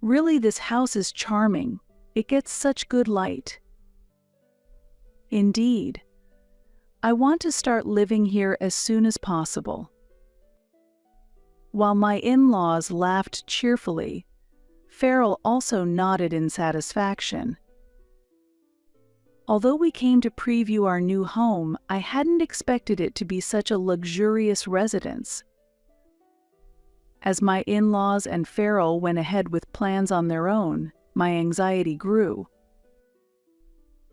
Really, this house is charming. It gets such good light. Indeed. I want to start living here as soon as possible. While my in-laws laughed cheerfully, Farrell also nodded in satisfaction. Although we came to preview our new home, I hadn't expected it to be such a luxurious residence. As my in-laws and Farrell went ahead with plans on their own, my anxiety grew.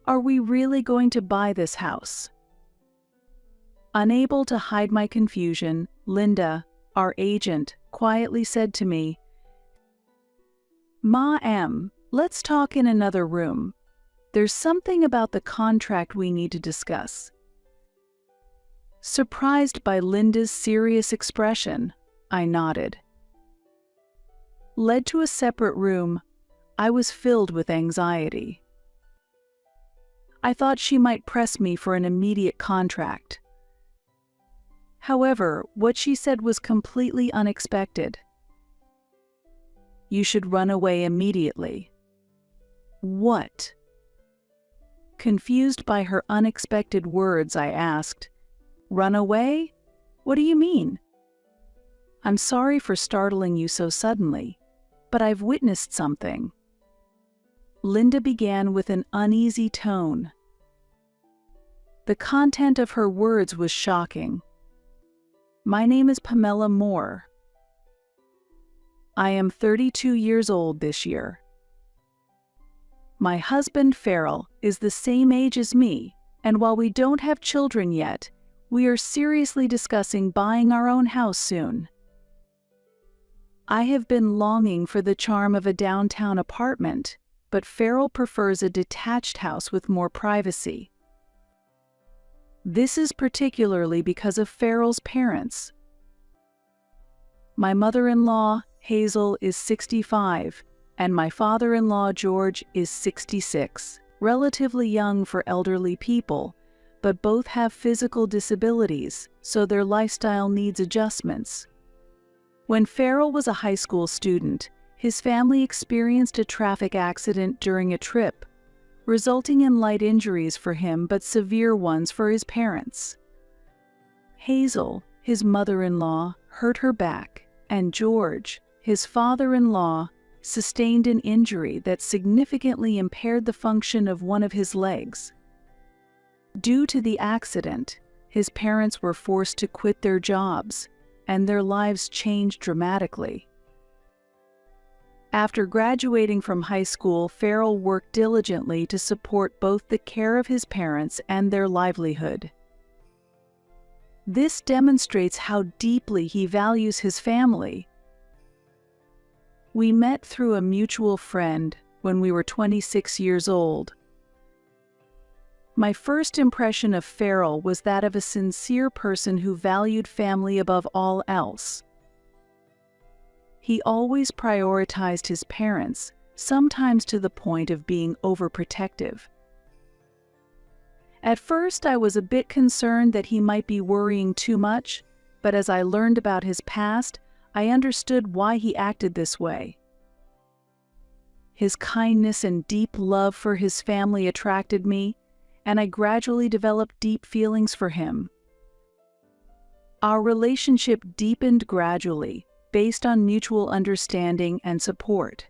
Are we really going to buy this house? Unable to hide my confusion, Linda, our agent, quietly said to me, "Ma, let's talk in another room. There's something about the contract we need to discuss." Surprised by Linda's serious expression, I nodded. Led to a separate room, I was filled with anxiety. I thought she might press me for an immediate contract. However, what she said was completely unexpected. "You should run away immediately." What? Confused by her unexpected words, I asked, "Run away? What do you mean?" "I'm sorry for startling you so suddenly, but I've witnessed something." Linda began with an uneasy tone. The content of her words was shocking. "My name is Pamela Moore. I am 32 years old this year. My husband Farrell is the same age as me, and while we don't have children yet, we are seriously discussing buying our own house soon. I have been longing for the charm of a downtown apartment, but Farrell prefers a detached house with more privacy. This is particularly because of Farrell's parents. My mother-in-law, Hazel, is 65, and my father-in-law, George, is 66, relatively young for elderly people, but both have physical disabilities, so their lifestyle needs adjustments. When Farrell was a high school student, his family experienced a traffic accident during a trip, resulting in light injuries for him but severe ones for his parents. Hazel, his mother-in-law, hurt her back, and George, his father-in-law, sustained an injury that significantly impaired the function of one of his legs. Due to the accident, his parents were forced to quit their jobs, and their lives changed dramatically. After graduating from high school, Farrell worked diligently to support both the care of his parents and their livelihood. This demonstrates how deeply he values his family. We met through a mutual friend when we were 26 years old. My first impression of Farrell was that of a sincere person who valued family above all else. He always prioritized his parents, sometimes to the point of being overprotective. At first, I was a bit concerned that he might be worrying too much, but as I learned about his past, I understood why he acted this way. His kindness and deep love for his family attracted me, and I gradually developed deep feelings for him. Our relationship deepened gradually, based on mutual understanding and support.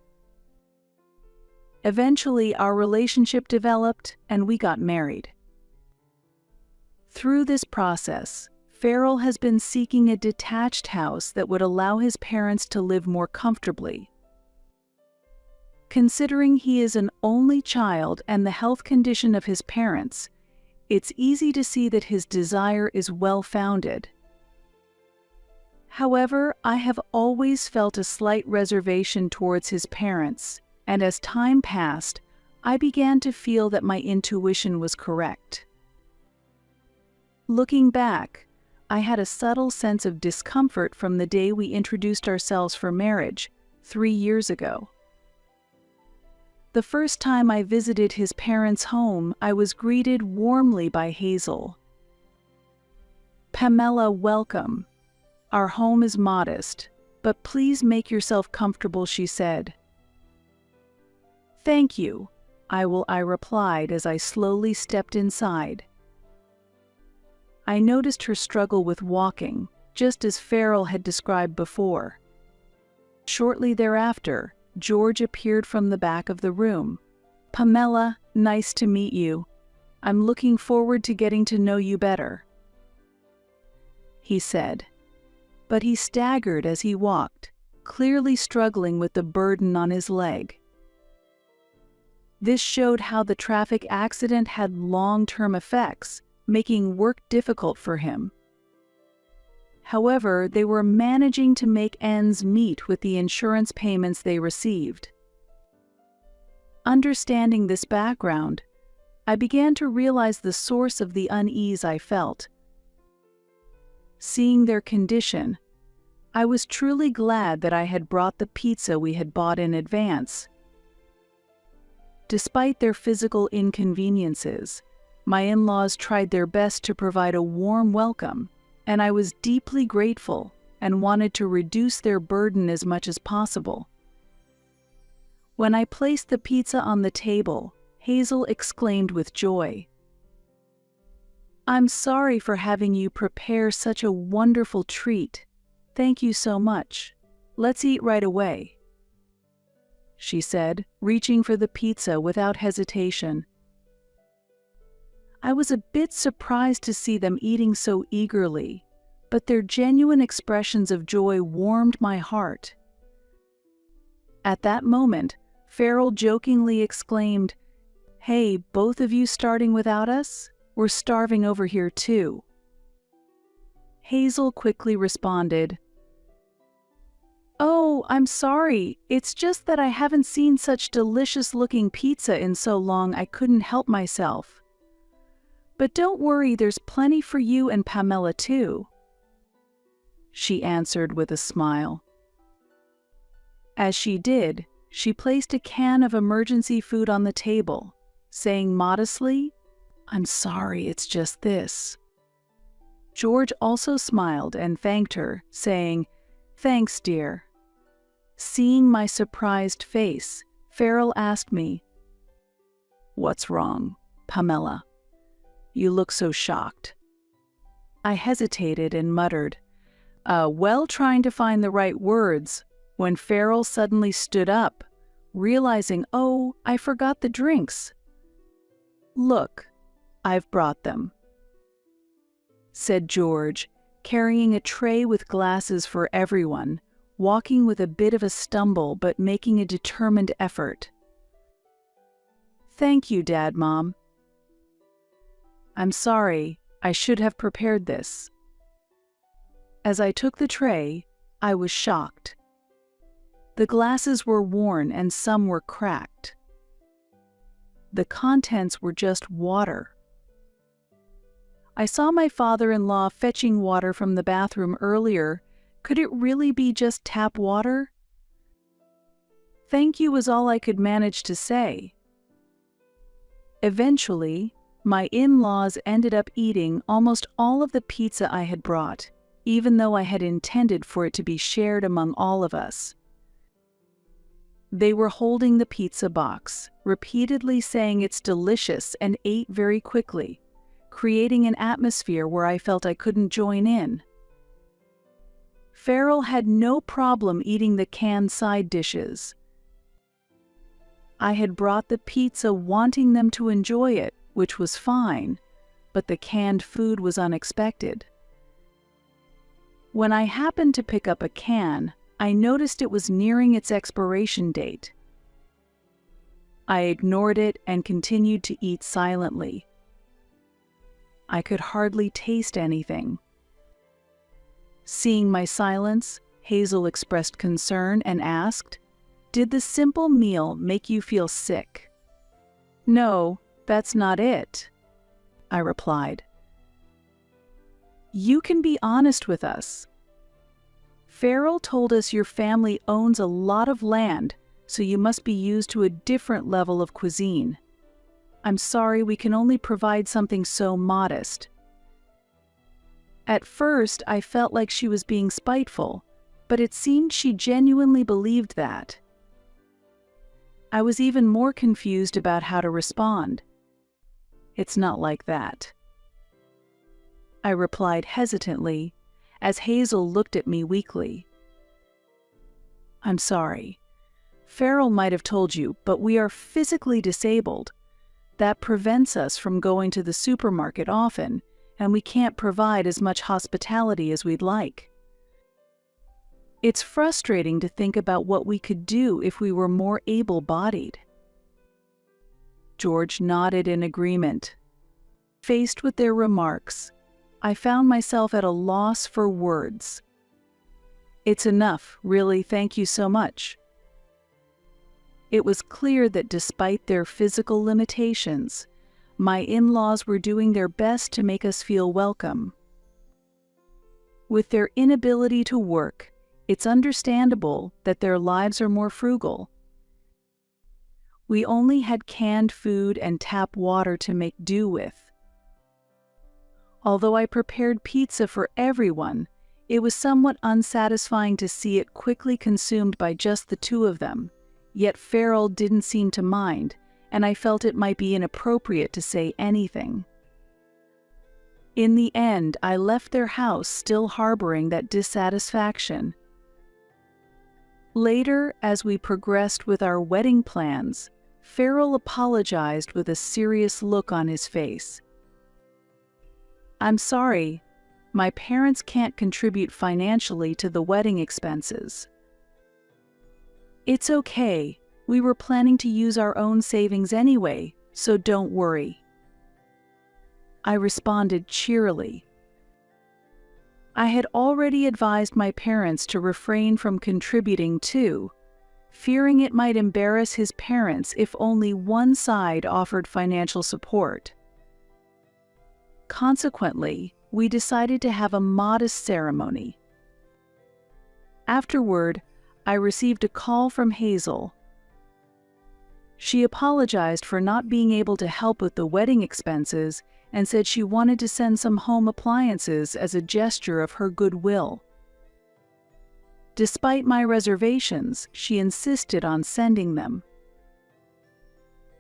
Eventually, our relationship developed, and we got married. Through this process, Farrell has been seeking a detached house that would allow his parents to live more comfortably. Considering he is an only child and the health condition of his parents, it's easy to see that his desire is well-founded. However, I have always felt a slight reservation towards his parents, and as time passed, I began to feel that my intuition was correct. Looking back, I had a subtle sense of discomfort from the day we introduced ourselves for marriage, 3 years ago. The first time I visited his parents' home, I was greeted warmly by Hazel. "Pamela, welcome. Our home is modest, but please make yourself comfortable," she said. "Thank you, I replied as I slowly stepped inside. I noticed her struggle with walking, just as Farrell had described before. Shortly thereafter, George appeared from the back of the room. "Pamela, nice to meet you. I'm looking forward to getting to know you better," he said. But he staggered as he walked, clearly struggling with the burden on his leg. This showed how the traffic accident had long-term effects, making work difficult for him. However, they were managing to make ends meet with the insurance payments they received. Understanding this background, I began to realize the source of the unease I felt. Seeing their condition, I was truly glad that I had brought the pizza we had bought in advance. Despite their physical inconveniences, my in-laws tried their best to provide a warm welcome, and I was deeply grateful and wanted to reduce their burden as much as possible. When I placed the pizza on the table, Hazel exclaimed with joy, "I'm sorry for having you prepare such a wonderful treat. Thank you so much. Let's eat right away," she said, reaching for the pizza without hesitation. I was a bit surprised to see them eating so eagerly, but their genuine expressions of joy warmed my heart. At that moment, Farrell jokingly exclaimed, "Hey, both of you starting without us? We're starving over here too." Hazel quickly responded, "Oh, I'm sorry. It's just that I haven't seen such delicious-looking pizza in so long I couldn't help myself. But don't worry, there's plenty for you and Pamela too," she answered with a smile. As she did, she placed a can of emergency food on the table, saying modestly, "I'm sorry, it's just this." George also smiled and thanked her, saying, "Thanks, dear." Seeing my surprised face, Farrell asked me, "What's wrong, Pamela? You look so shocked." I hesitated and muttered, trying to find the right words, when Farrell suddenly stood up, realizing, "Oh, I forgot the drinks." "Look, I've brought them," said George, carrying a tray with glasses for everyone, walking with a bit of a stumble but making a determined effort. "Thank you, Dad, Mom. I'm sorry, I should have prepared this." As I took the tray, I was shocked. The glasses were worn and some were cracked. The contents were just water. I saw my father-in-law fetching water from the bathroom earlier. Could it really be just tap water? "Thank you" was all I could manage to say. Eventually, my in-laws ended up eating almost all of the pizza I had brought, even though I had intended for it to be shared among all of us. They were holding the pizza box, repeatedly saying it's delicious, and ate very quickly, creating an atmosphere where I felt I couldn't join in. Farrell had no problem eating the canned side dishes. I had brought the pizza wanting them to enjoy it, which was fine, but the canned food was unexpected. When I happened to pick up a can, I noticed it was nearing its expiration date. I ignored it and continued to eat silently. I could hardly taste anything. Seeing my silence, Hazel expressed concern and asked, "Did the simple meal make you feel sick?" "No, that's not it," I replied. "You can be honest with us. Farrell told us your family owns a lot of land, so you must be used to a different level of cuisine. I'm sorry, we can only provide something so modest." At first, I felt like she was being spiteful, but it seemed she genuinely believed that. I was even more confused about how to respond. "It's not like that," I replied hesitantly, as Hazel looked at me weakly. "I'm sorry. Farrell might have told you, but we are physically disabled. That prevents us from going to the supermarket often, and we can't provide as much hospitality as we'd like. It's frustrating to think about what we could do if we were more able-bodied." George nodded in agreement. Faced with their remarks, I found myself at a loss for words. "It's enough, really, thank you so much." It was clear that despite their physical limitations, my in-laws were doing their best to make us feel welcome. With their inability to work, it's understandable that their lives are more frugal. We only had canned food and tap water to make do with. Although I prepared pizza for everyone, it was somewhat unsatisfying to see it quickly consumed by just the two of them. Yet Farrell didn't seem to mind, and I felt it might be inappropriate to say anything. In the end, I left their house still harboring that dissatisfaction. Later, as we progressed with our wedding plans, Farrell apologized with a serious look on his face. "I'm sorry, my parents can't contribute financially to the wedding expenses." "It's okay, we were planning to use our own savings anyway, so don't worry," I responded cheerily. I had already advised my parents to refrain from contributing too, fearing it might embarrass his parents if only one side offered financial support. Consequently, we decided to have a modest ceremony. Afterward, I received a call from Hazel. She apologized for not being able to help with the wedding expenses and said she wanted to send some home appliances as a gesture of her goodwill. Despite my reservations, she insisted on sending them.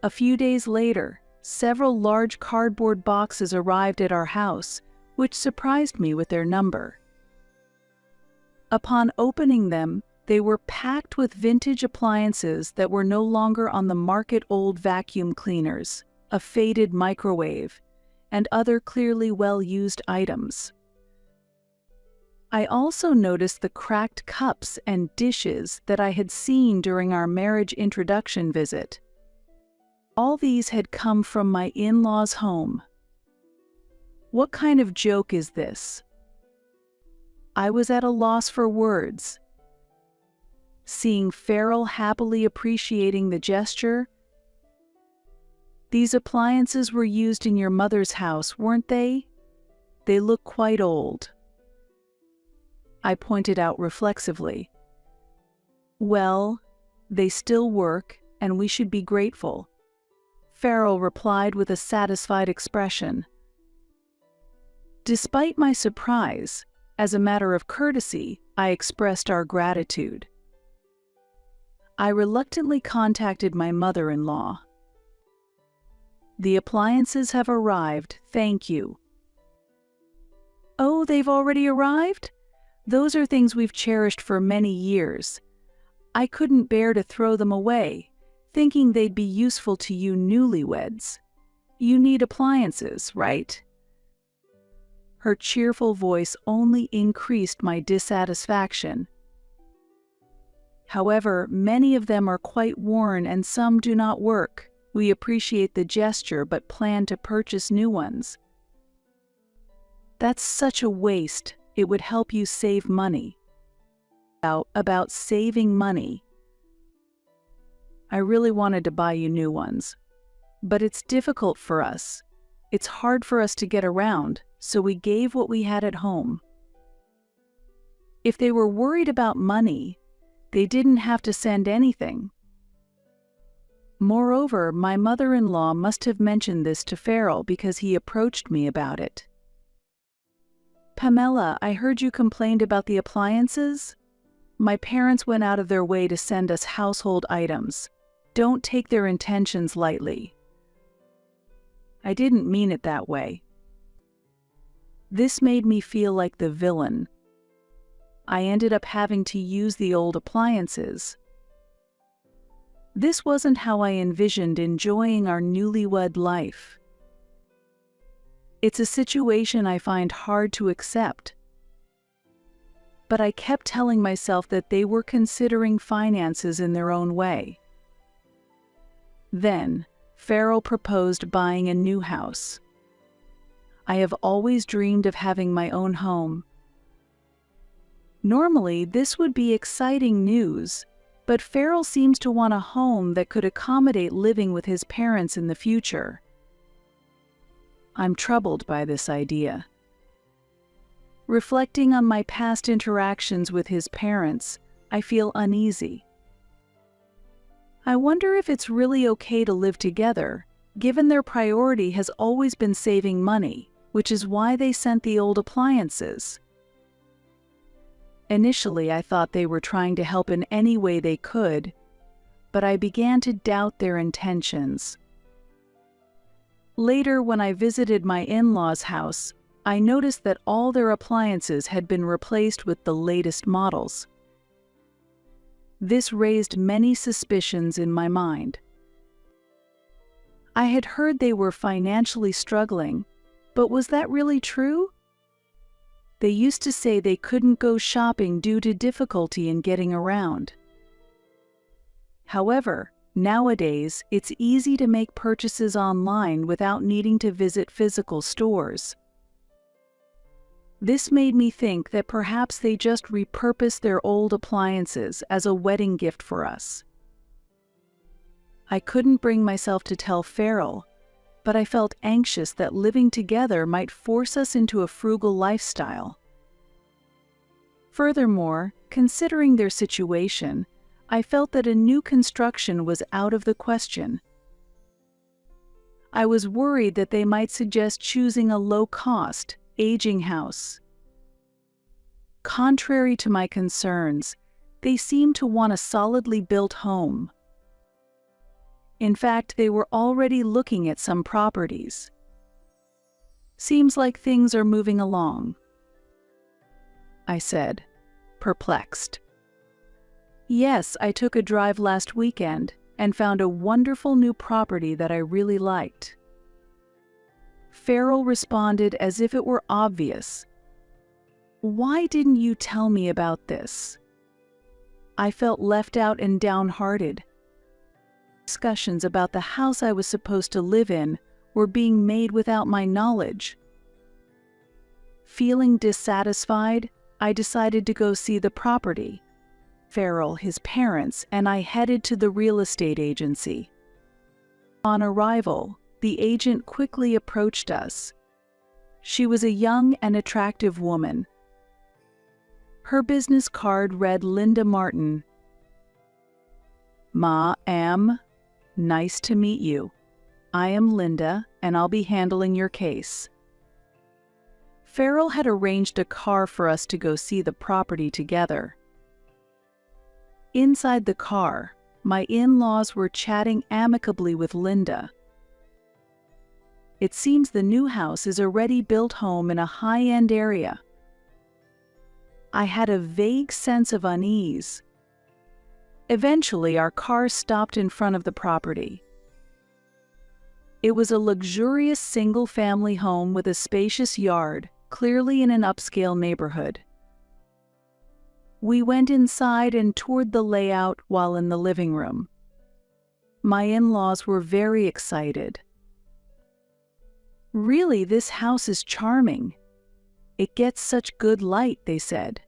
A few days later, several large cardboard boxes arrived at our house, which surprised me with their number. Upon opening them, they were packed with vintage appliances that were no longer on the market: old vacuum cleaners, a faded microwave, and other clearly well-used items. I also noticed the cracked cups and dishes that I had seen during our marriage introduction visit. All these had come from my in-laws' home. What kind of joke is this? I was at a loss for words. Seeing Farrell happily appreciating the gesture. "These appliances were used in your mother's house, weren't they? They look quite old," I pointed out reflexively. "Well, they still work, and we should be grateful," Farrell replied with a satisfied expression. Despite my surprise, as a matter of courtesy, I expressed our gratitude. I reluctantly contacted my mother-in-law. "The appliances have arrived, thank you." "Oh, they've already arrived? Those are things we've cherished for many years. I couldn't bear to throw them away, thinking they'd be useful to you newlyweds. You need appliances, right?" Her cheerful voice only increased my dissatisfaction. "However, many of them are quite worn and some do not work. We appreciate the gesture but plan to purchase new ones." "That's such a waste. It would help you save money." About saving money. "I really wanted to buy you new ones. But it's difficult for us. It's hard for us to get around, so we gave what we had at home." If they were worried about money, they didn't have to send anything. Moreover, my mother-in-law must have mentioned this to Farrell because he approached me about it. "Pamela, I heard you complained about the appliances. My parents went out of their way to send us household items. Don't take their intentions lightly. I didn't mean it that way. This made me feel like the villain. I ended up having to use the old appliances. This wasn't how I envisioned enjoying our newlywed life. It's a situation I find hard to accept. But I kept telling myself that they were considering finances in their own way. Then, Farrell proposed buying a new house. I have always dreamed of having my own home. Normally, this would be exciting news, but Farrell seems to want a home that could accommodate living with his parents in the future. I'm troubled by this idea. Reflecting on my past interactions with his parents, I feel uneasy. I wonder if it's really okay to live together, given their priority has always been saving money, which is why they sent the old appliances. Initially, I thought they were trying to help in any way they could, but I began to doubt their intentions. Later, when I visited my in-laws' house, I noticed that all their appliances had been replaced with the latest models. This raised many suspicions in my mind. I had heard they were financially struggling, but was that really true? They used to say they couldn't go shopping due to difficulty in getting around. However, nowadays, it's easy to make purchases online without needing to visit physical stores. This made me think that perhaps they just repurposed their old appliances as a wedding gift for us. I couldn't bring myself to tell Farrell, but I felt anxious that living together might force us into a frugal lifestyle. Furthermore, considering their situation, I felt that a new construction was out of the question. I was worried that they might suggest choosing a low-cost, aging house. Contrary to my concerns, they seemed to want a solidly built home. In fact, they were already looking at some properties. Seems like things are moving along, I said, perplexed. Yes, I took a drive last weekend and found a wonderful new property that I really liked. Farrell responded as if it were obvious. Why didn't you tell me about this? I felt left out and downhearted. Discussions about the house I was supposed to live in were being made without my knowledge. Feeling dissatisfied, I decided to go see the property. Farrell, his parents, and I headed to the real estate agency. On arrival, the agent quickly approached us. She was a young and attractive woman. Her business card read Linda Martin. "Ma'am, nice to meet you. I am Linda, and I'll be handling your case." Farrell had arranged a car for us to go see the property together. Inside the car, my in-laws were chatting amicably with Linda. It seems the new house is a ready-built home in a high-end area. I had a vague sense of unease. Eventually, our car stopped in front of the property. It was a luxurious single-family home with a spacious yard, clearly in an upscale neighborhood. We went inside and toured the layout while in the living room. My in-laws were very excited. "Really, this house is charming. It gets such good light," they said.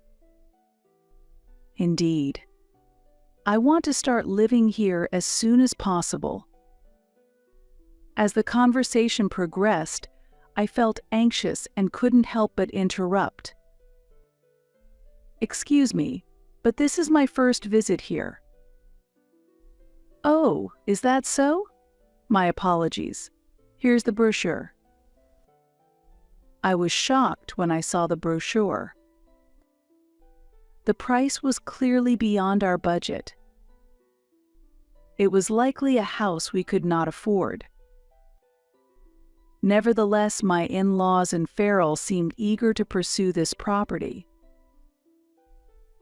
Indeed. I want to start living here as soon as possible. As the conversation progressed, I felt anxious and couldn't help but interrupt. "Excuse me, but this is my first visit here." "Oh, is that so? My apologies. Here's the brochure." I was shocked when I saw the brochure. The price was clearly beyond our budget. It was likely a house we could not afford. Nevertheless, my in-laws and Farrell seemed eager to pursue this property.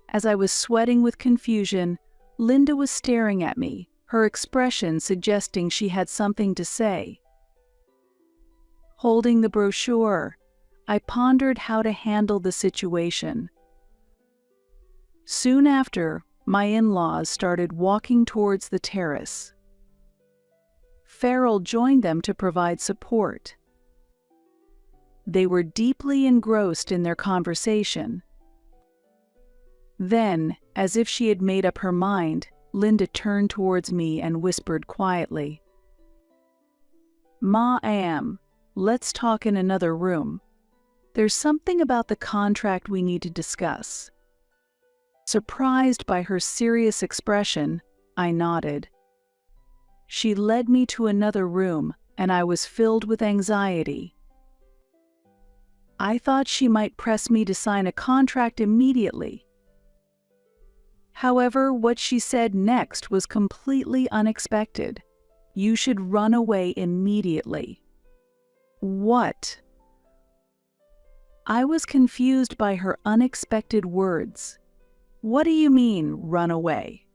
As I was sweating with confusion, Linda was staring at me, her expression suggesting she had something to say. Holding the brochure, I pondered how to handle the situation. Soon after, my in-laws started walking towards the terrace. Farrell joined them to provide support. They were deeply engrossed in their conversation. Then, as if she had made up her mind, Linda turned towards me and whispered quietly, "Ma, let's talk in another room. There's something about the contract we need to discuss." Surprised by her serious expression, I nodded. She led me to another room, and I was filled with anxiety. I thought she might press me to sign a contract immediately. However, what she said next was completely unexpected. "You should run away immediately." What? I was confused by her unexpected words. "What do you mean, run away?"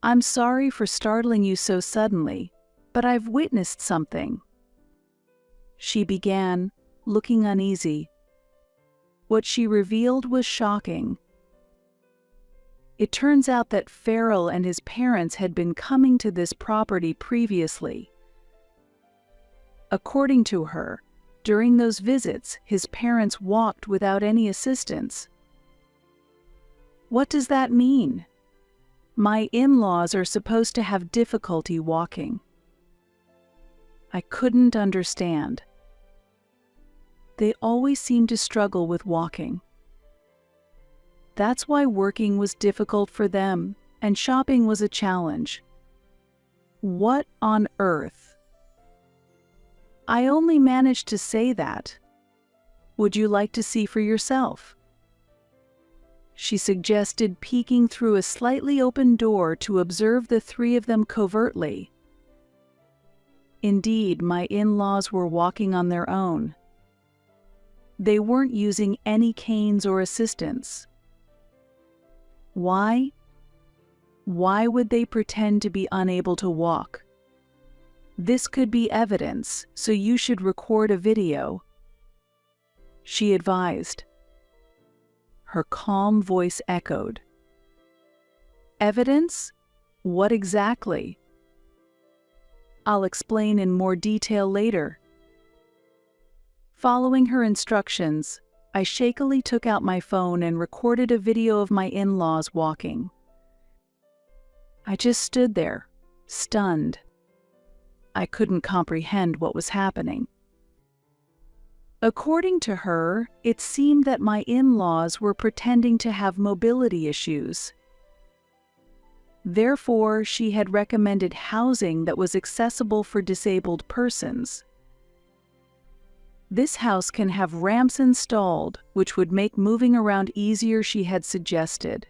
"I'm sorry for startling you so suddenly, but I've witnessed something," she began, looking uneasy. What she revealed was shocking. It turns out that Farrell and his parents had been coming to this property previously. According to her, during those visits, his parents walked without any assistance. What does that mean? My in-laws are supposed to have difficulty walking. I couldn't understand. They always seemed to struggle with walking. That's why working was difficult for them, and shopping was a challenge. What on earth? I only managed to say that. Would you like to see for yourself? She suggested, peeking through a slightly open door to observe the three of them covertly. Indeed, my in-laws were walking on their own. They weren't using any canes or assistance. Why? Why would they pretend to be unable to walk? This could be evidence, so you should record a video, she advised. Her calm voice echoed. Evidence? What exactly? I'll explain in more detail later. Following her instructions, I shakily took out my phone and recorded a video of my in-laws walking. I just stood there, stunned. I couldn't comprehend what was happening. According to her, it seemed that my in-laws were pretending to have mobility issues. Therefore, she had recommended housing that was accessible for disabled persons. This house can have ramps installed, which would make moving around easier, she had suggested.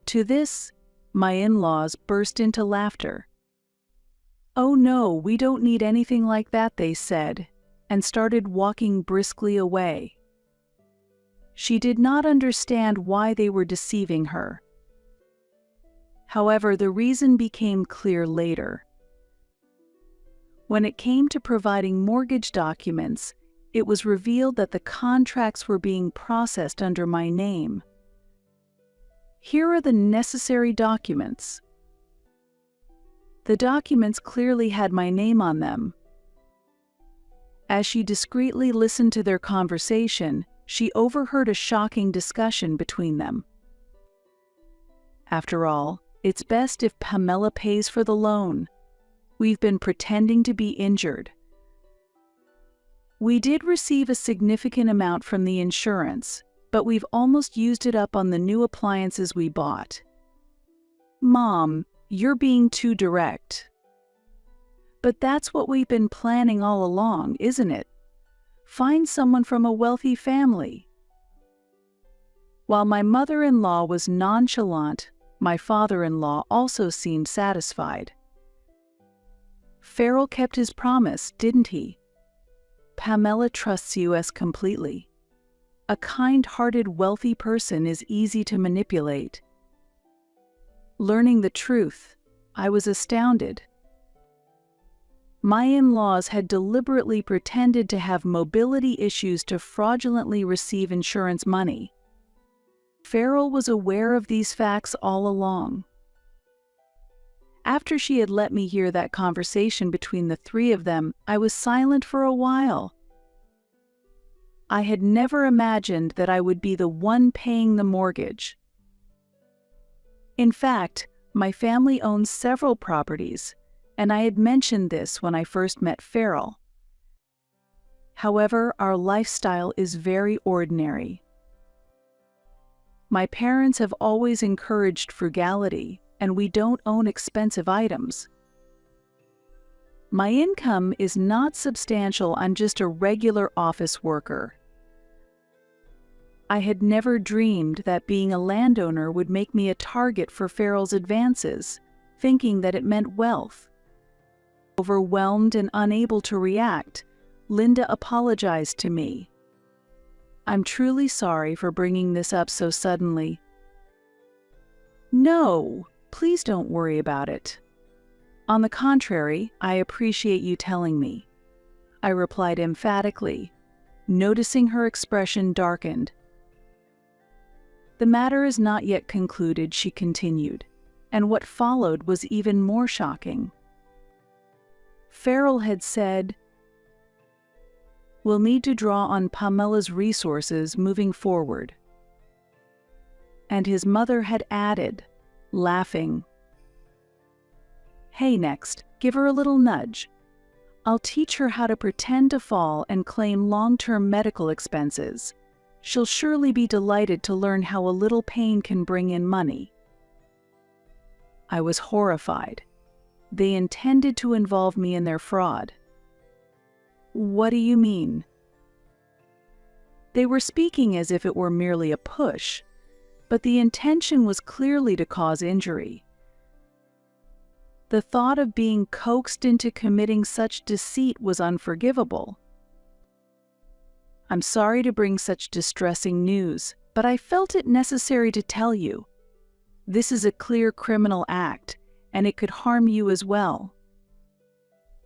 To this, my in-laws burst into laughter. "Oh no, we don't need anything like that," they said, and started walking briskly away. She did not understand why they were deceiving her. However, the reason became clear later. When it came to providing mortgage documents, it was revealed that the contracts were being processed under my name. Here are the necessary documents. The documents clearly had my name on them. As she discreetly listened to their conversation, she overheard a shocking discussion between them. After all, it's best if Pamela pays for the loan. We've been pretending to be injured. We did receive a significant amount from the insurance, but we've almost used it up on the new appliances we bought. Mom, you're being too direct. But that's what we've been planning all along, isn't it? Find someone from a wealthy family. While my mother-in-law was nonchalant, My father-in-law also seemed satisfied. Farrell kept his promise, didn't he? Pamela trusts you as completely. A kind-hearted, wealthy person is easy to manipulate. Learning the truth, I was astounded. My in-laws had deliberately pretended to have mobility issues to fraudulently receive insurance money. Farrell was aware of these facts all along. After she had let me hear that conversation between the three of them, I was silent for a while. I had never imagined that I would be the one paying the mortgage. In fact, my family owns several properties, and I had mentioned this when I first met Farrell. However, our lifestyle is very ordinary. My parents have always encouraged frugality, and we don't own expensive items. My income is not substantial. I'm just a regular office worker. I had never dreamed that being a landowner would make me a target for Farrell's advances, thinking that it meant wealth. Overwhelmed and unable to react, Linda apologized to me. I'm truly sorry for bringing this up so suddenly. No, please don't worry about it. On the contrary, I appreciate you telling me, I replied emphatically, noticing her expression darkened. The matter is not yet concluded, she continued, and what followed was even more shocking. Farrell had said, "We'll need to draw on Pamela's resources moving forward." And his mother had added, laughing, "Hey, next, give her a little nudge. I'll teach her how to pretend to fall and claim long-term medical expenses. She'll surely be delighted to learn how a little pain can bring in money." I was horrified. They intended to involve me in their fraud. What do you mean? They were speaking as if it were merely a push, but the intention was clearly to cause injury. The thought of being coaxed into committing such deceit was unforgivable. I'm sorry to bring such distressing news, but I felt it necessary to tell you. This is a clear criminal act, and it could harm you as well.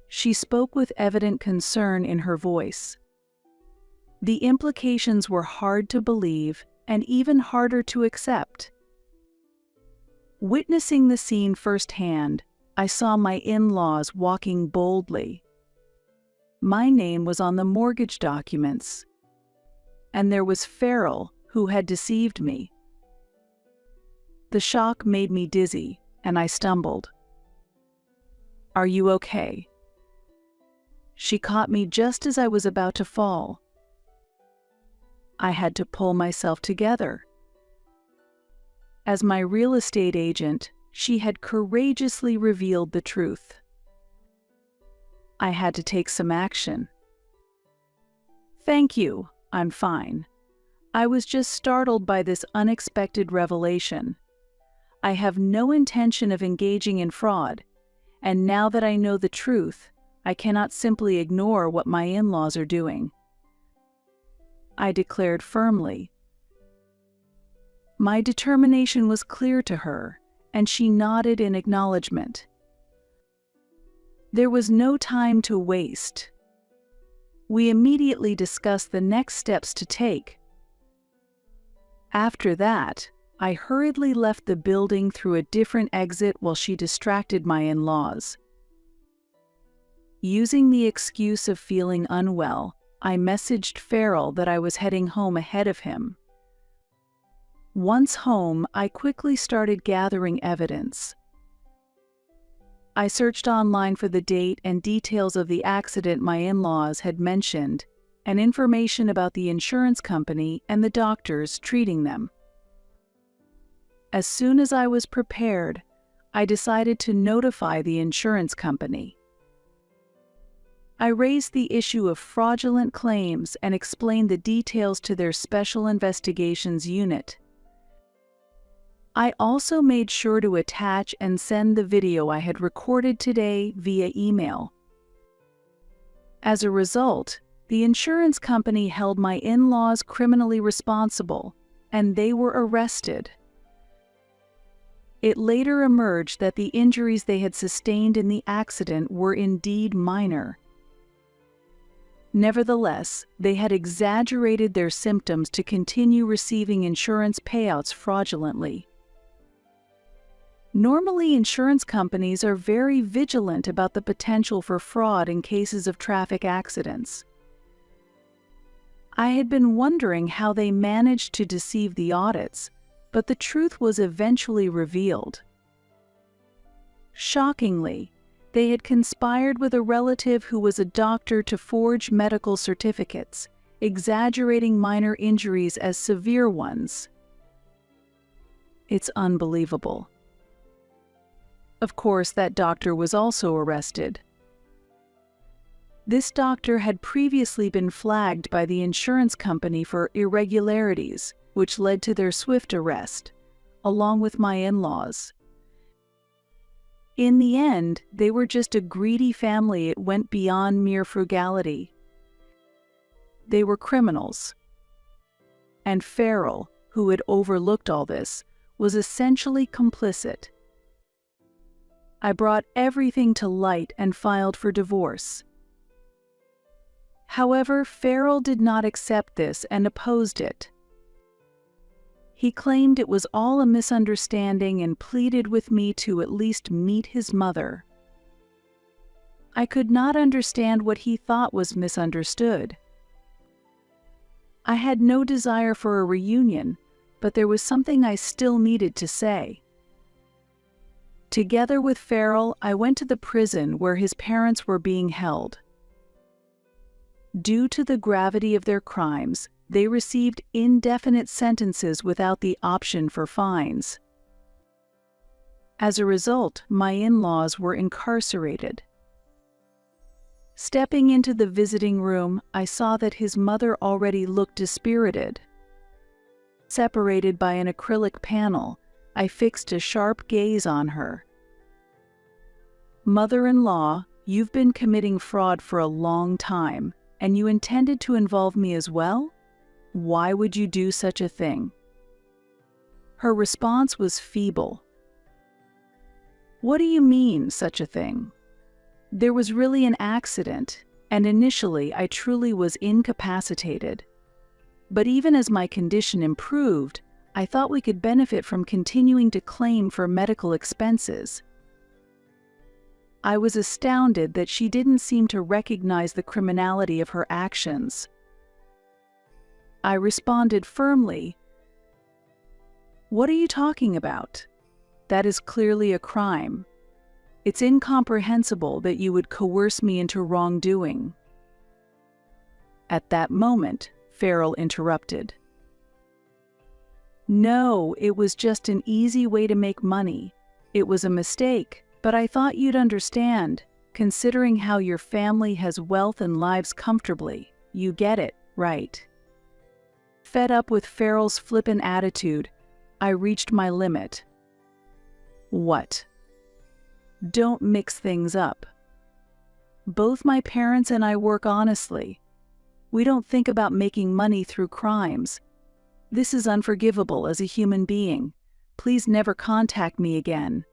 She spoke with evident concern in her voice. The implications were hard to believe and even harder to accept. Witnessing the scene firsthand, I saw my in-laws walking boldly. My name was on the mortgage documents, and there was Farrell, who had deceived me. The shock made me dizzy, and I stumbled. "Are you okay?" She caught me just as I was about to fall. I had to pull myself together. As my real estate agent, she had courageously revealed the truth. I had to take some action. "Thank you, I'm fine. I was just startled by this unexpected revelation. I have no intention of engaging in fraud, and now that I know the truth, I cannot simply ignore what my in-laws are doing," I declared firmly. My determination was clear to her, and she nodded in acknowledgement. There was no time to waste. We immediately discussed the next steps to take. After that, I hurriedly left the building through a different exit while she distracted my in-laws. Using the excuse of feeling unwell, I messaged Farrell that I was heading home ahead of him. Once home, I quickly started gathering evidence. I searched online for the date and details of the accident my in-laws had mentioned, and information about the insurance company and the doctors treating them. As soon as I was prepared, I decided to notify the insurance company. I raised the issue of fraudulent claims and explained the details to their Special Investigations Unit. I also made sure to attach and send the video I had recorded today via email. As a result, the insurance company held my in-laws criminally responsible, and they were arrested. It later emerged that the injuries they had sustained in the accident were indeed minor. Nevertheless, they had exaggerated their symptoms to continue receiving insurance payouts fraudulently. Normally, insurance companies are very vigilant about the potential for fraud in cases of traffic accidents. I had been wondering how they managed to deceive the audits, but the truth was eventually revealed. Shockingly, they had conspired with a relative who was a doctor to forge medical certificates, exaggerating minor injuries as severe ones. It's unbelievable. Of course, that doctor was also arrested. This doctor had previously been flagged by the insurance company for irregularities, which led to their swift arrest, along with my in-laws. In the end, they were just a greedy family. It went beyond mere frugality. They were criminals. And Farrell, who had overlooked all this, was essentially complicit. I brought everything to light and filed for divorce. However, Farrell did not accept this and opposed it. He claimed it was all a misunderstanding and pleaded with me to at least meet his mother. I could not understand what he thought was misunderstood. I had no desire for a reunion, but there was something I still needed to say. Together with Farrell, I went to the prison where his parents were being held. Due to the gravity of their crimes, they received indefinite sentences without the option for fines. As a result, my in-laws were incarcerated. Stepping into the visiting room, I saw that his mother already looked dispirited. Separated by an acrylic panel, I fixed a sharp gaze on her. "Mother-in-law, you've been committing fraud for a long time, and you intended to involve me as well? Why would you do such a thing?" Her response was feeble. "What do you mean, such a thing? There was really an accident, and initially I truly was incapacitated. But even as my condition improved, I thought we could benefit from continuing to claim for medical expenses." I was astounded that she didn't seem to recognize the criminality of her actions. I responded firmly, "What are you talking about? That is clearly a crime. It's incomprehensible that you would coerce me into wrongdoing." At that moment, Farrell interrupted. "No, it was just an easy way to make money. It was a mistake, but I thought you'd understand, considering how your family has wealth and lives comfortably. You get it, right?" Fed up with Farrell's flippant attitude, I reached my limit. "What? Don't mix things up. Both my parents and I work honestly. We don't think about making money through crimes. This is unforgivable as a human being. Please never contact me again."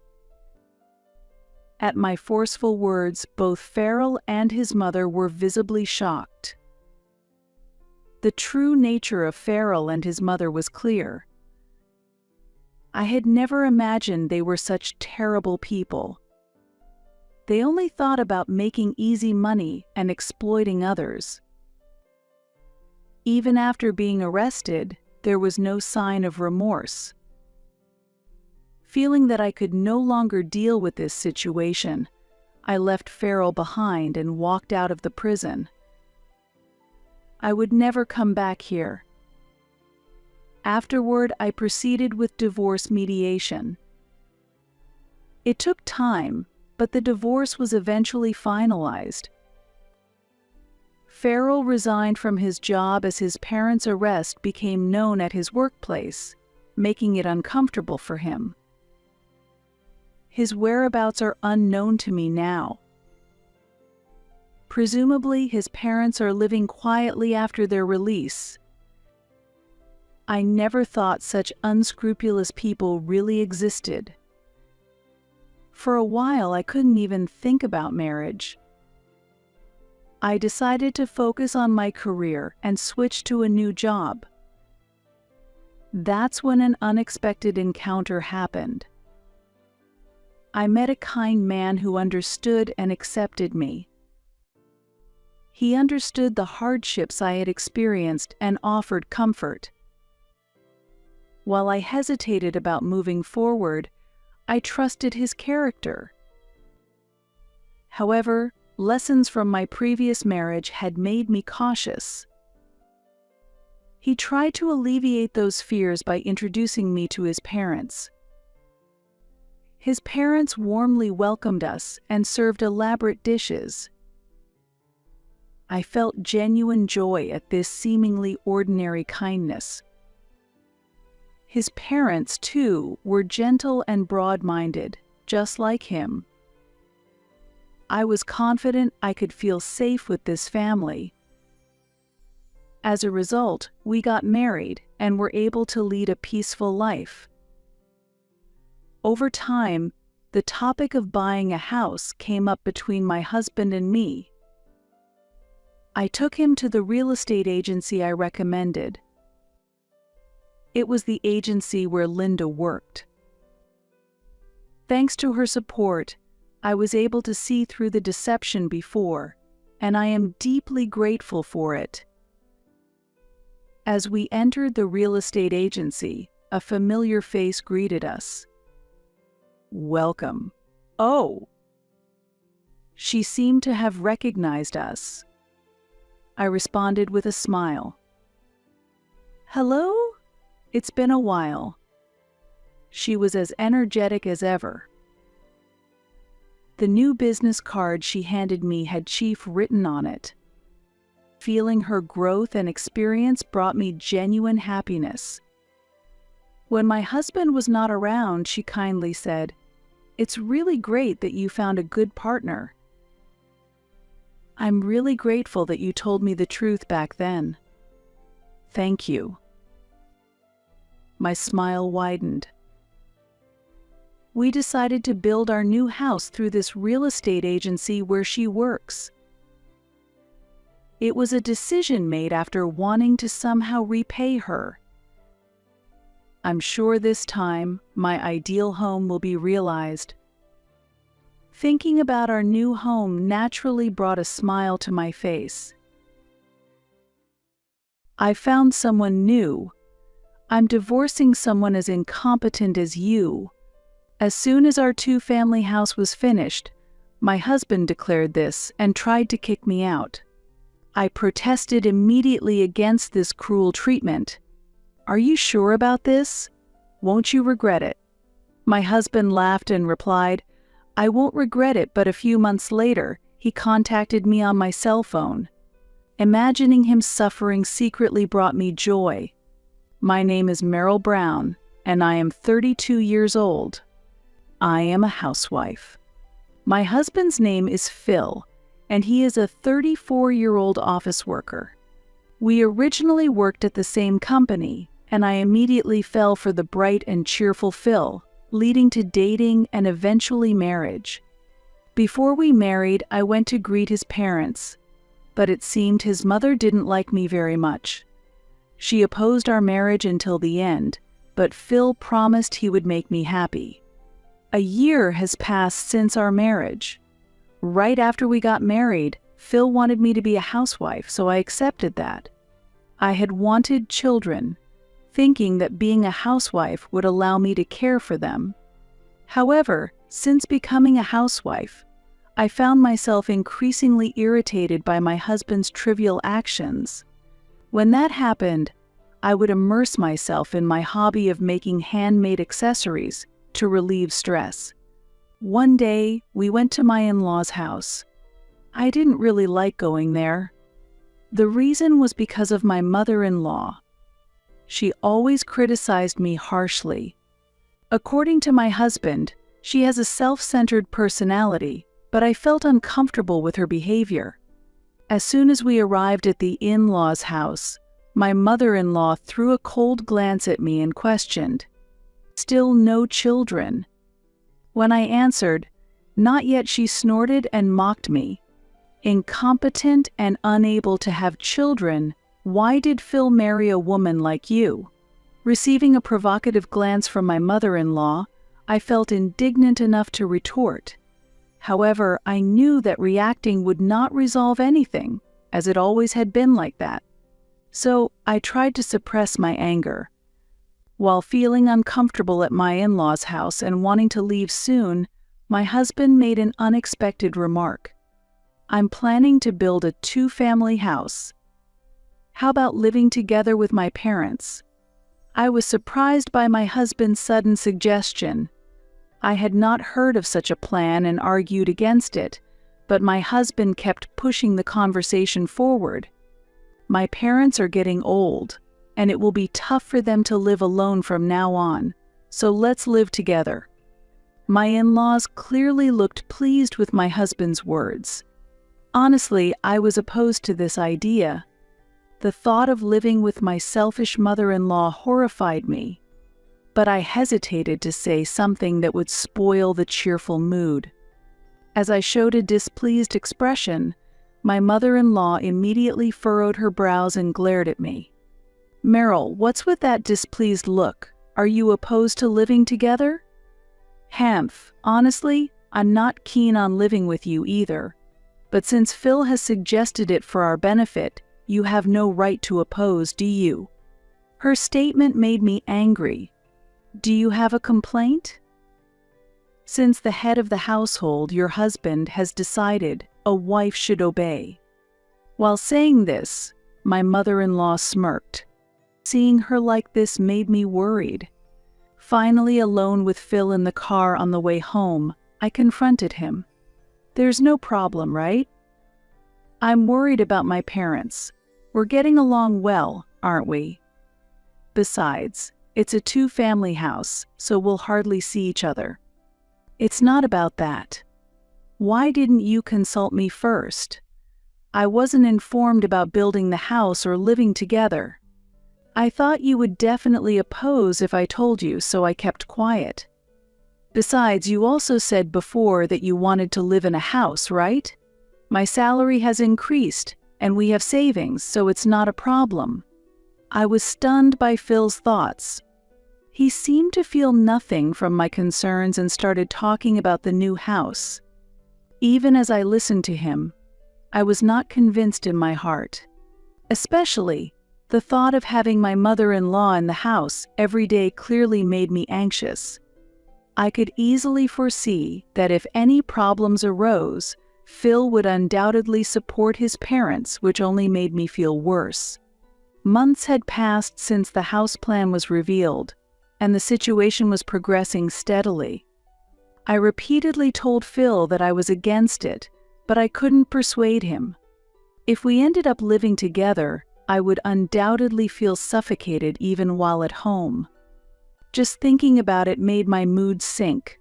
At my forceful words, both Farrell and his mother were visibly shocked. The true nature of Farrell and his mother was clear. I had never imagined they were such terrible people. They only thought about making easy money and exploiting others. Even after being arrested, there was no sign of remorse. Feeling that I could no longer deal with this situation, I left Farrell behind and walked out of the prison. I would never come back here. Afterward, I proceeded with divorce mediation. It took time, but the divorce was eventually finalized. Farrell resigned from his job as his parents' arrest became known at his workplace. making it uncomfortable for him. His whereabouts are unknown to me now. Presumably, his parents are living quietly after their release. I never thought such unscrupulous people really existed. For a while, I couldn't even think about marriage. I decided to focus on my career and switch to a new job. That's when an unexpected encounter happened. I met a kind man who understood and accepted me. He understood the hardships I had experienced and offered comfort. While I hesitated about moving forward, I trusted his character. However, lessons from my previous marriage had made me cautious. He tried to alleviate those fears by introducing me to his parents. His parents warmly welcomed us and served elaborate dishes. I felt genuine joy at this seemingly ordinary kindness. His parents, too, were gentle and broad-minded, just like him. I was confident I could feel safe with this family. As a result, we got married and were able to lead a peaceful life. Over time, the topic of buying a house came up between my husband and me. I took him to the real estate agency I recommended. It was the agency where Linda worked. Thanks to her support, I was able to see through the deception before, and I am deeply grateful for it. As we entered the real estate agency, a familiar face greeted us. "Welcome." "Oh!" She seemed to have recognized us. I responded with a smile. "Hello? It's been a while." She was as energetic as ever. The new business card she handed me had Chief written on it. Feeling her growth and experience brought me genuine happiness. When my husband was not around, she kindly said, "It's really great that you found a good partner. I'm really grateful that you told me the truth back then." "Thank you." My smile widened. We decided to build our new house through this real estate agency where she works. It was a decision made after wanting to somehow repay her. I'm sure this time, my ideal home will be realized. Thinking about our new home naturally brought a smile to my face. I found someone new. I'm divorcing someone as incompetent as you. As soon as our two-family house was finished, my husband declared this and tried to kick me out. I protested immediately against this cruel treatment. "Are you sure about this? Won't you regret it?" My husband laughed and replied, "I won't regret it," but a few months later, he contacted me on my cell phone. Imagining him suffering secretly brought me joy. "My name is Meryl Brown, and I am 32 years old. I am a housewife." My husband's name is Phil, and he is a 34-year-old office worker. We originally worked at the same company, and I immediately fell for the bright and cheerful Phil, leading to dating and eventually marriage. Before we married, I went to greet his parents, but it seemed his mother didn't like me very much. She opposed our marriage until the end, but Phil promised he would make me happy. A year has passed since our marriage. Right after we got married, Phil wanted me to be a housewife, so I accepted that. I had wanted children, thinking that being a housewife would allow me to care for them. However, since becoming a housewife, I found myself increasingly irritated by my husband's trivial actions. When that happened, I would immerse myself in my hobby of making handmade accessories to relieve stress. One day, we went to my in-laws' house. I didn't really like going there. The reason was because of my mother-in-law. she always criticized me harshly. According to my husband, she has a self-centered personality, but I felt uncomfortable with her behavior. As soon as we arrived at the in-laws' house, my mother-in-law threw a cold glance at me and questioned, "Still no children?" When I answered, "Not yet," she snorted and mocked me. "Incompetent and unable to have children, why did Phil marry a woman like you?" Receiving a provocative glance from my mother-in-law, I felt indignant enough to retort. However, I knew that reacting would not resolve anything, as it always had been like that. So I tried to suppress my anger. While feeling uncomfortable at my in-laws' house and wanting to leave soon, my husband made an unexpected remark. "I'm planning to build a 2-family house. How about living together with my parents?" I was surprised by my husband's sudden suggestion. I had not heard of such a plan and argued against it, but my husband kept pushing the conversation forward. "My parents are getting old, and it will be tough for them to live alone from now on, so let's live together." My in-laws clearly looked pleased with my husband's words. Honestly, I was opposed to this idea. The thought of living with my selfish mother-in-law horrified me, but I hesitated to say something that would spoil the cheerful mood. As I showed a displeased expression, my mother-in-law immediately furrowed her brows and glared at me. "Meryl, what's with that displeased look? Are you opposed to living together?" "Humph, honestly, I'm not keen on living with you either. But since Phil has suggested it for our benefit, you have no right to oppose, do you?" Her statement made me angry. "Do you have a complaint?" Since the head of the household, your husband, has decided a wife should obey. While saying this, my mother-in-law smirked. Seeing her like this made me worried. Finally, alone with Phil in the car on the way home, I confronted him. "There's no problem, right?" "I'm worried about my parents. We're getting along well, aren't we? Besides, it's a 2-family house, so we'll hardly see each other." "It's not about that. Why didn't you consult me first? I wasn't informed about building the house or living together. I thought you would definitely oppose if I told you, so I kept quiet. Besides, you also said before that you wanted to live in a house, right? My salary has increased, and we have savings, so it's not a problem." I was stunned by Phil's thoughts. He seemed to feel nothing from my concerns and started talking about the new house. Even as I listened to him, I was not convinced in my heart. Especially, the thought of having my mother-in-law in the house every day clearly made me anxious. I could easily foresee that if any problems arose, Phil would undoubtedly support his parents, which only made me feel worse. Months had passed since the house plan was revealed, and the situation was progressing steadily. I repeatedly told Phil that I was against it, but I couldn't persuade him. If we ended up living together, I would undoubtedly feel suffocated even while at home. Just thinking about it made my mood sink.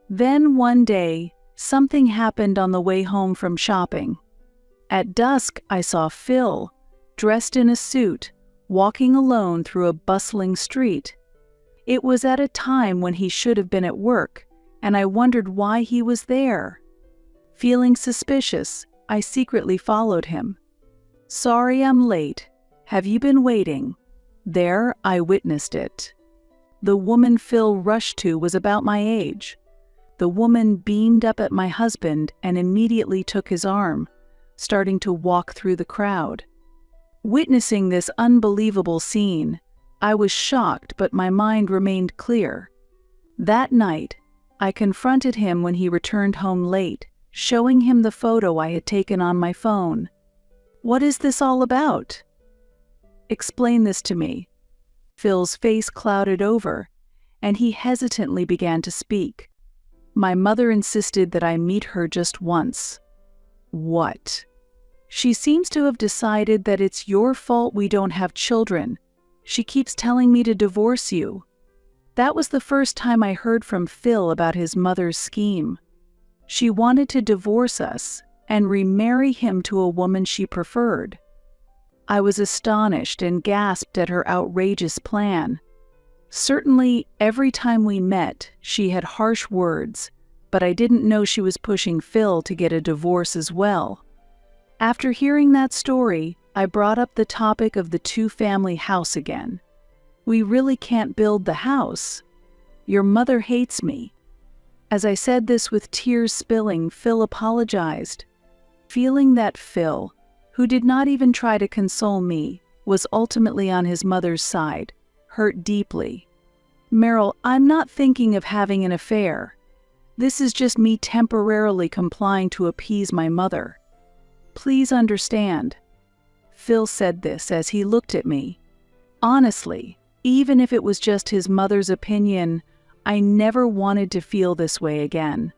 Then one day, something happened on the way home from shopping. At dusk, I saw Phil, dressed in a suit, walking alone through a bustling street. It was at a time when he should have been at work, and I wondered why he was there. Feeling suspicious, I secretly followed him. "Sorry I'm late. Have you been waiting?" There, I witnessed it. The woman Phil rushed to was about my age. The woman beamed up at my husband and immediately took his arm, starting to walk through the crowd. Witnessing this unbelievable scene, I was shocked, but my mind remained clear. That night, I confronted him when he returned home late, showing him the photo I had taken on my phone. "What is this all about? Explain this to me." Phil's face clouded over, and he hesitantly began to speak. "My mother insisted that I meet her just once." "What?" "She seems to have decided that it's your fault we don't have children. She keeps telling me to divorce you." That was the first time I heard from Phil about his mother's scheme. She wanted to divorce us and remarry him to a woman she preferred. I was astonished and gasped at her outrageous plan. Certainly, every time we met, she had harsh words, but I didn't know she was pushing Phil to get a divorce as well. After hearing that story, I brought up the topic of the two-family house again. "We really can't build the house. Your mother hates me." As I said this with tears spilling, Phil apologized. Feeling that Phil, who did not even try to console me, was ultimately on his mother's side, hurt deeply. "Meryl, I'm not thinking of having an affair. This is just me temporarily complying to appease my mother. Please understand." Phil said this as he looked at me. Honestly, even if it was just his mother's opinion, I never wanted to feel this way again.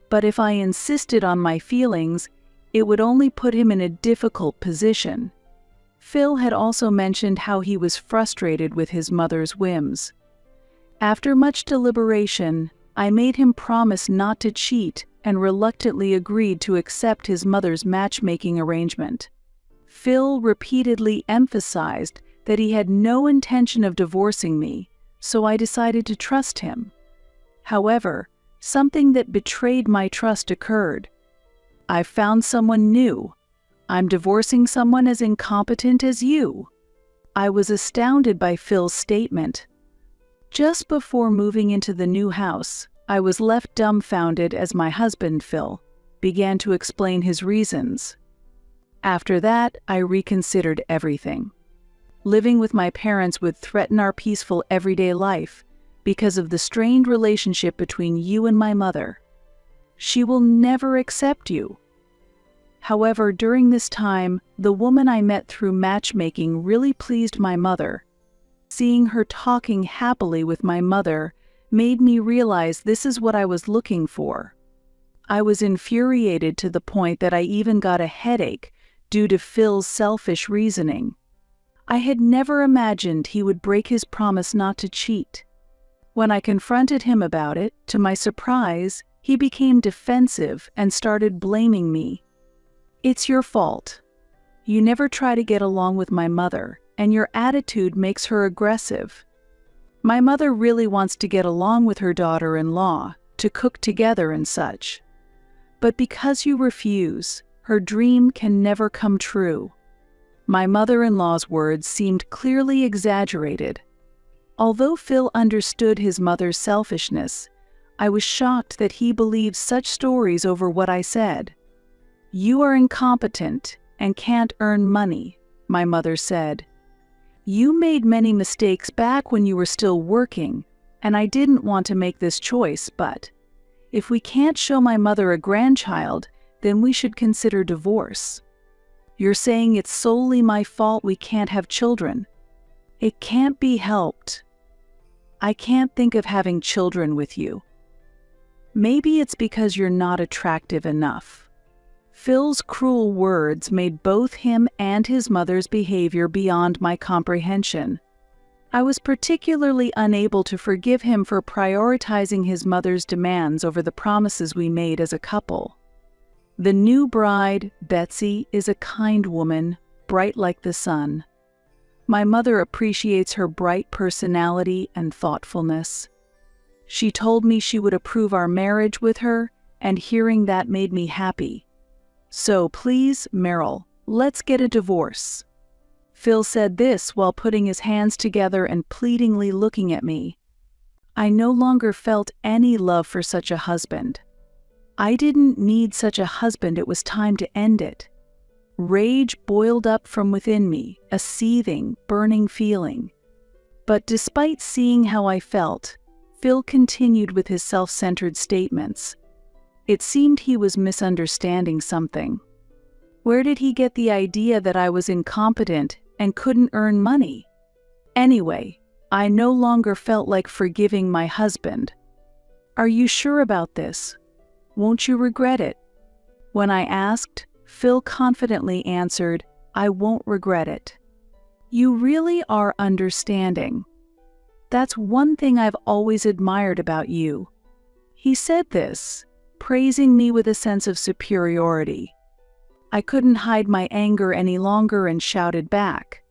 But if I insisted on my feelings, it would only put him in a difficult position. Phil had also mentioned how he was frustrated with his mother's whims. After much deliberation, I made him promise not to cheat and reluctantly agreed to accept his mother's matchmaking arrangement. Phil repeatedly emphasized that he had no intention of divorcing me, so I decided to trust him. However, something that betrayed my trust occurred. "I've found someone new. I'm divorcing someone as incompetent as you." I was astounded by Phil's statement. Just before moving into the new house, I was left dumbfounded as my husband, Phil, began to explain his reasons. After that, I reconsidered everything. Living with my parents would threaten our peaceful everyday life because of the strained relationship between you and my mother. She will never accept you. However, during this time, the woman I met through matchmaking really pleased my mother. Seeing her talking happily with my mother made me realize this is what I was looking for. I was infuriated to the point that I even got a headache due to Phil's selfish reasoning. I had never imagined he would break his promise not to cheat. When I confronted him about it, to my surprise, he became defensive and started blaming me. "It's your fault. You never try to get along with my mother, and your attitude makes her aggressive. My mother really wants to get along with her daughter-in-law, to cook together and such. But because you refuse, her dream can never come true." My mother-in-law's words seemed clearly exaggerated. Although Phil understood his mother's selfishness, I was shocked that he believed such stories over what I said. "You are incompetent and can't earn money," my mother said. "You made many mistakes back when you were still working, and I didn't want to make this choice, but if we can't show my mother a grandchild, then we should consider divorce. You're saying it's solely my fault we can't have children. It can't be helped. I can't think of having children with you. Maybe it's because you're not attractive enough." Phil's cruel words made both him and his mother's behavior beyond my comprehension. I was particularly unable to forgive him for prioritizing his mother's demands over the promises we made as a couple. The new bride, Betsy, is a kind woman, bright like the sun. My mother appreciates her bright personality and thoughtfulness. She told me she would approve our marriage with her, and hearing that made me happy. "So please, Meryl, let's get a divorce." Phil said this while putting his hands together and pleadingly looking at me. I no longer felt any love for such a husband. I didn't need such a husband, it was time to end it. Rage boiled up from within me, a seething, burning feeling. But despite seeing how I felt, Phil continued with his self-centered statements. It seemed he was misunderstanding something. Where did he get the idea that I was incompetent and couldn't earn money? Anyway, I no longer felt like forgiving my husband. "Are you sure about this? Won't you regret it?" When I asked, Phil confidently answered, "I won't regret it." You really are understanding. That's one thing I've always admired about you." He said this, praising me with a sense of superiority. I couldn't hide my anger any longer and shouted back,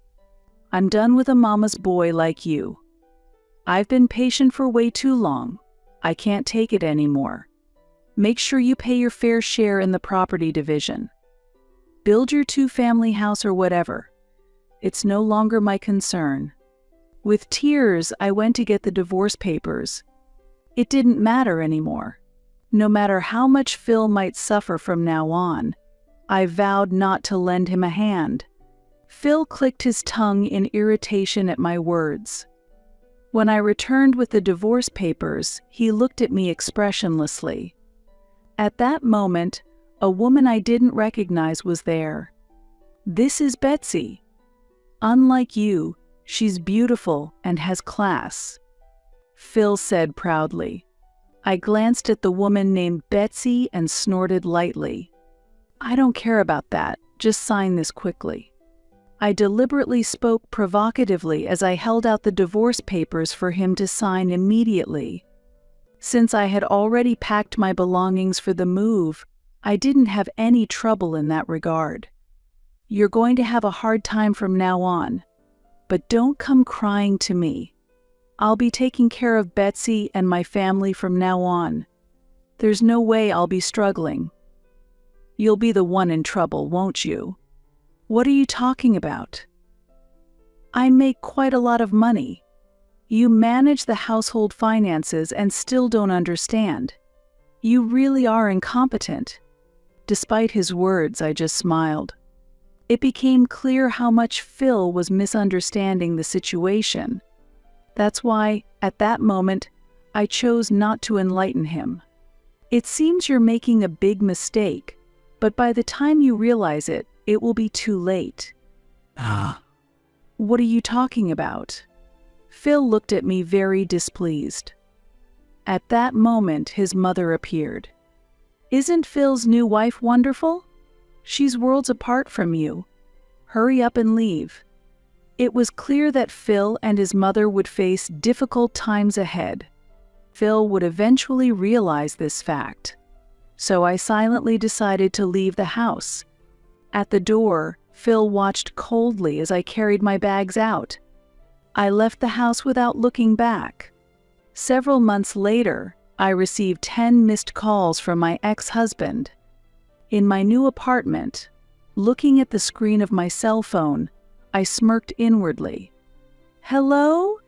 "I'm done with a mama's boy like you. I've been patient for way too long. I can't take it anymore. Make sure you pay your fair share in the property division. Build your two-family house or whatever. It's no longer my concern." With tears, I went to get the divorce papers. It didn't matter anymore. No matter how much Phil might suffer from now on, I vowed not to lend him a hand. Phil clicked his tongue in irritation at my words. When I returned with the divorce papers, he looked at me expressionlessly. At that moment, a woman I didn't recognize was there. "This is Betsy. Unlike you, she's beautiful and has class," Phil said proudly. I glanced at the woman named Betsy and snorted lightly. "I don't care about that, just sign this quickly." I deliberately spoke provocatively as I held out the divorce papers for him to sign immediately. Since I had already packed my belongings for the move, I didn't have any trouble in that regard. "You're going to have a hard time from now on, but don't come crying to me. I'll be taking care of Betsy and my family from now on. There's no way I'll be struggling." "You'll be the one in trouble, won't you?" "What are you talking about? I make quite a lot of money. You manage the household finances and still don't understand. You really are incompetent." Despite his words, I just smiled. It became clear how much Phil was misunderstanding the situation. That's why, at that moment, I chose not to enlighten him. "It seems you're making a big mistake, but by the time you realize it, it will be too late." "What are you talking about?" Phil looked at me very displeased. At that moment, his mother appeared. "Isn't Phil's new wife wonderful? She's worlds apart from you. Hurry up and leave." It was clear that Phil and his mother would face difficult times ahead. Phil would eventually realize this fact. So I silently decided to leave the house. At the door, Phil watched coldly as I carried my bags out. I left the house without looking back. Several months later, I received 10 missed calls from my ex-husband. In my new apartment, looking at the screen of my cell phone, I smirked inwardly. "Hello?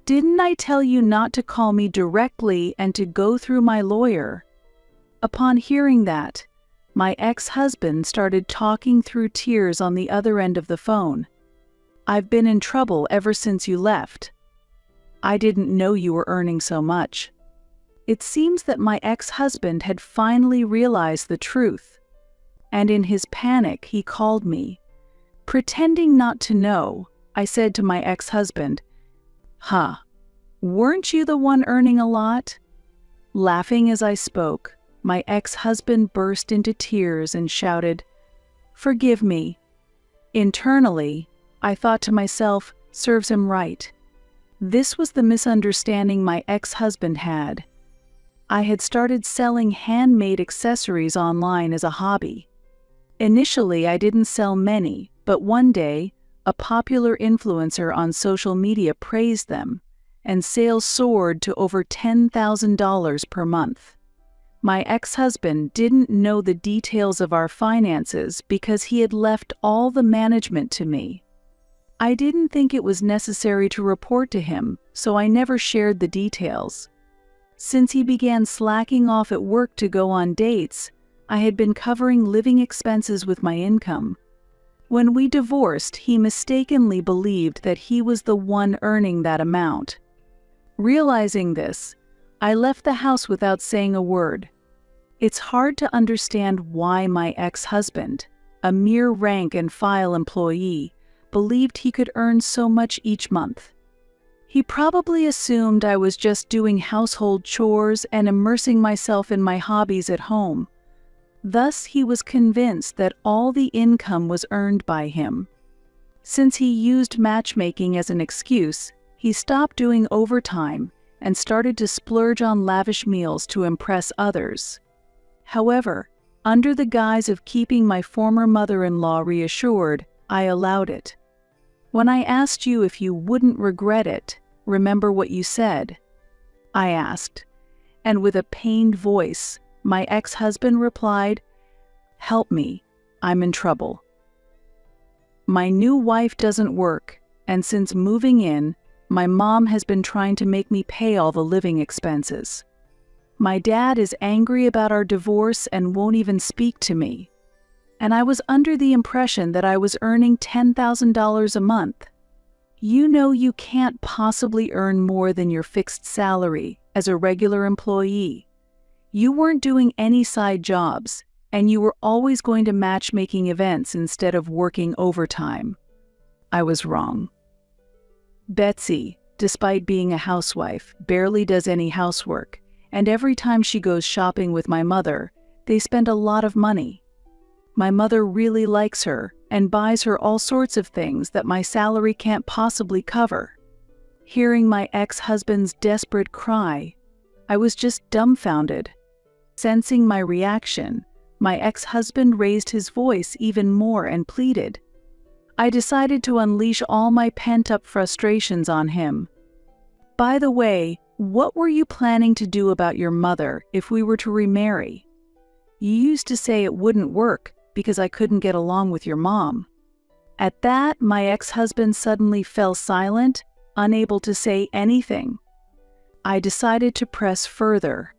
Didn't I tell you not to call me directly and to go through my lawyer?" Upon hearing that, my ex-husband started talking through tears on the other end of the phone. "I've been in trouble ever since you left. I didn't know you were earning so much." It seems that my ex-husband had finally realized the truth, and in his panic he called me. Pretending not to know, I said to my ex-husband, "Huh, weren't you the one earning a lot?" Laughing as I spoke, my ex-husband burst into tears and shouted, "Forgive me." Internally, I thought to myself, serves him right. This was the misunderstanding my ex-husband had. I had started selling handmade accessories online as a hobby. Initially, I didn't sell many, but one day, a popular influencer on social media praised them, and sales soared to over $10,000 per month. My ex-husband didn't know the details of our finances because he had left all the management to me. I didn't think it was necessary to report to him, so I never shared the details. Since he began slacking off at work to go on dates, I had been covering living expenses with my income. When we divorced, he mistakenly believed that he was the one earning that amount. Realizing this, I left the house without saying a word. It's hard to understand why my ex-husband, a mere rank-and-file employee, believed he could earn so much each month. He probably assumed I was just doing household chores and immersing myself in my hobbies at home. Thus, he was convinced that all the income was earned by him. Since he used matchmaking as an excuse, he stopped doing overtime and started to splurge on lavish meals to impress others. However, under the guise of keeping my former mother-in-law reassured, I allowed it. When I asked you if you wouldn't regret it, remember what you said? I asked, and with a pained voice, my ex-husband replied, "Help me, I'm in trouble. My new wife doesn't work, and since moving in, my mom has been trying to make me pay all the living expenses. My dad is angry about our divorce and won't even speak to me. And I was under the impression that I was earning $10,000 a month. You know you can't possibly earn more than your fixed salary as a regular employee. You weren't doing any side jobs, and you were always going to matchmaking events instead of working overtime." I was wrong. Betsy, despite being a housewife, barely does any housework, and every time she goes shopping with my mother, they spend a lot of money. My mother really likes her and buys her all sorts of things that my salary can't possibly cover. Hearing my ex-husband's desperate cry, I was just dumbfounded. Sensing my reaction, my ex-husband raised his voice even more and pleaded. I decided to unleash all my pent-up frustrations on him. "By the way, what were you planning to do about your mother if we were to remarry? You used to say it wouldn't work because I couldn't get along with your mom." At that, my ex-husband suddenly fell silent, unable to say anything. I decided to press further.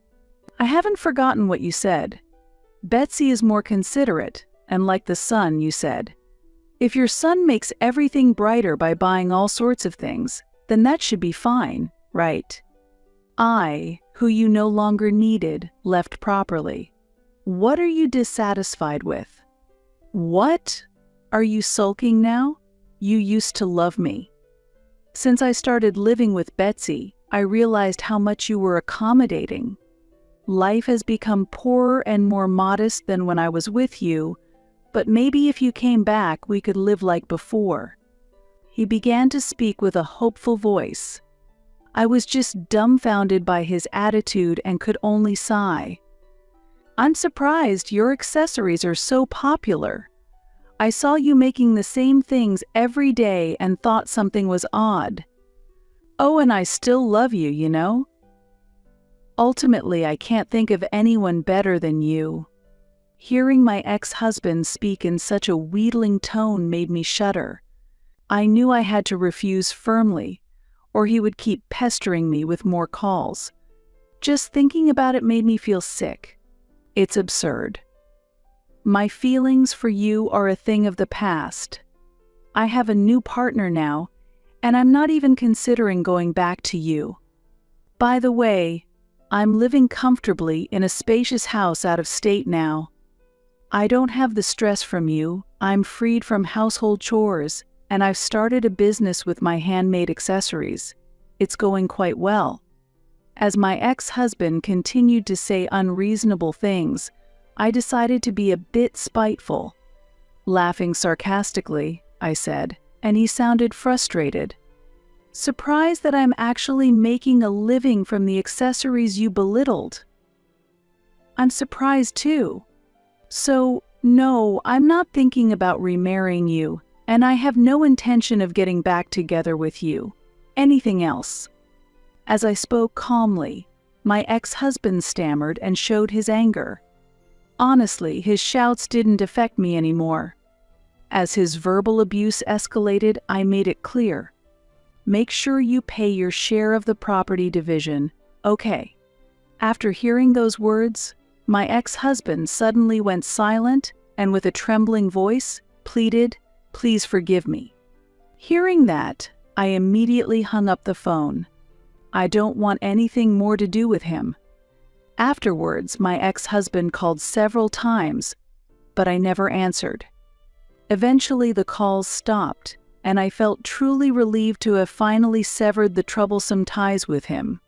"I haven't forgotten what you said. Betsy is more considerate, and like the sun, you said. If your son makes everything brighter by buying all sorts of things, then that should be fine, right? I, who you no longer needed, left properly. What are you dissatisfied with? What? Are you sulking now? You used to love me. Since I started living with Betsy, I realized how much you were accommodating. Life has become poorer and more modest than when I was with you, but maybe if you came back, we could live like before." He began to speak with a hopeful voice. I was just dumbfounded by his attitude and could only sigh. "I'm surprised your accessories are so popular. I saw you making the same things every day and thought something was odd. Oh, and I still love you, you know? Ultimately, I can't think of anyone better than you." Hearing my ex-husband speak in such a wheedling tone made me shudder. I knew I had to refuse firmly, or he would keep pestering me with more calls. Just thinking about it made me feel sick. It's absurd. My feelings for you are a thing of the past. I have a new partner now, and I'm not even considering going back to you. By the way, I'm living comfortably in a spacious house out of state now. I don't have the stress from you, I'm freed from household chores, and I've started a business with my handmade accessories. It's going quite well. As my ex-husband continued to say unreasonable things, I decided to be a bit spiteful. Laughing sarcastically, I said, and he sounded frustrated. "Surprised that I'm actually making a living from the accessories you belittled." "I'm surprised too. So, no, I'm not thinking about remarrying you, and I have no intention of getting back together with you. Anything else?" As I spoke calmly, my ex-husband stammered and showed his anger. Honestly, his shouts didn't affect me anymore. As his verbal abuse escalated, I made it clear. "Make sure you pay your share of the property division, okay?" After hearing those words, my ex-husband suddenly went silent and with a trembling voice pleaded, "Please forgive me." Hearing that, I immediately hung up the phone. I don't want anything more to do with him. Afterwards, my ex-husband called several times, but I never answered. Eventually, the calls stopped, and I felt truly relieved to have finally severed the troublesome ties with him.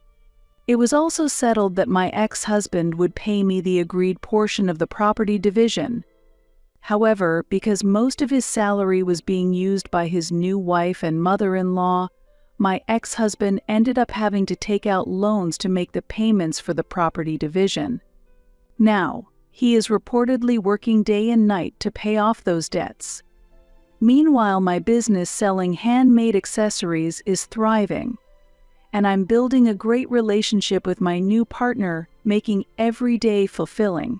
It was also settled that my ex-husband would pay me the agreed portion of the property division. However, because most of his salary was being used by his new wife and mother-in-law, my ex-husband ended up having to take out loans to make the payments for the property division. Now, he is reportedly working day and night to pay off those debts. Meanwhile, my business selling handmade accessories is thriving, and I'm building a great relationship with my new partner, making every day fulfilling.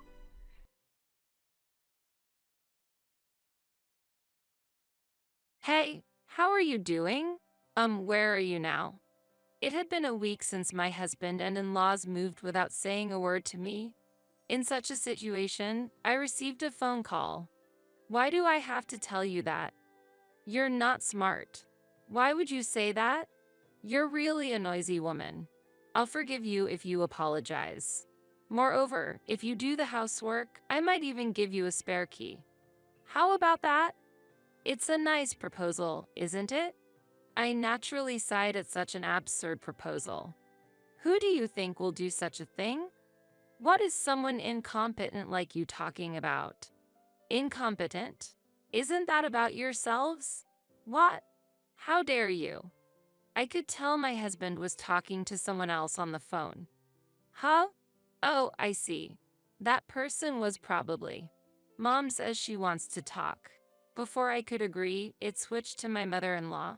Hey, how are you doing? Where are you now? It had been a week since my husband and in-laws moved without saying a word to me. In such a situation, I received a phone call. Why do I have to tell you that? You're not smart. Why would you say that? You're really a noisy woman. I'll forgive you if you apologize. Moreover, if you do the housework, I might even give you a spare key. How about that? It's a nice proposal, isn't it? I naturally sighed at such an absurd proposal. Who do you think will do such a thing? What is someone incompetent like you talking about? Incompetent? Isn't that about yourselves? What? How dare you? I could tell my husband was talking to someone else on the phone. Huh? Oh, I see. That person was probably. Mom says she wants to talk. Before I could agree, it switched to my mother-in-law.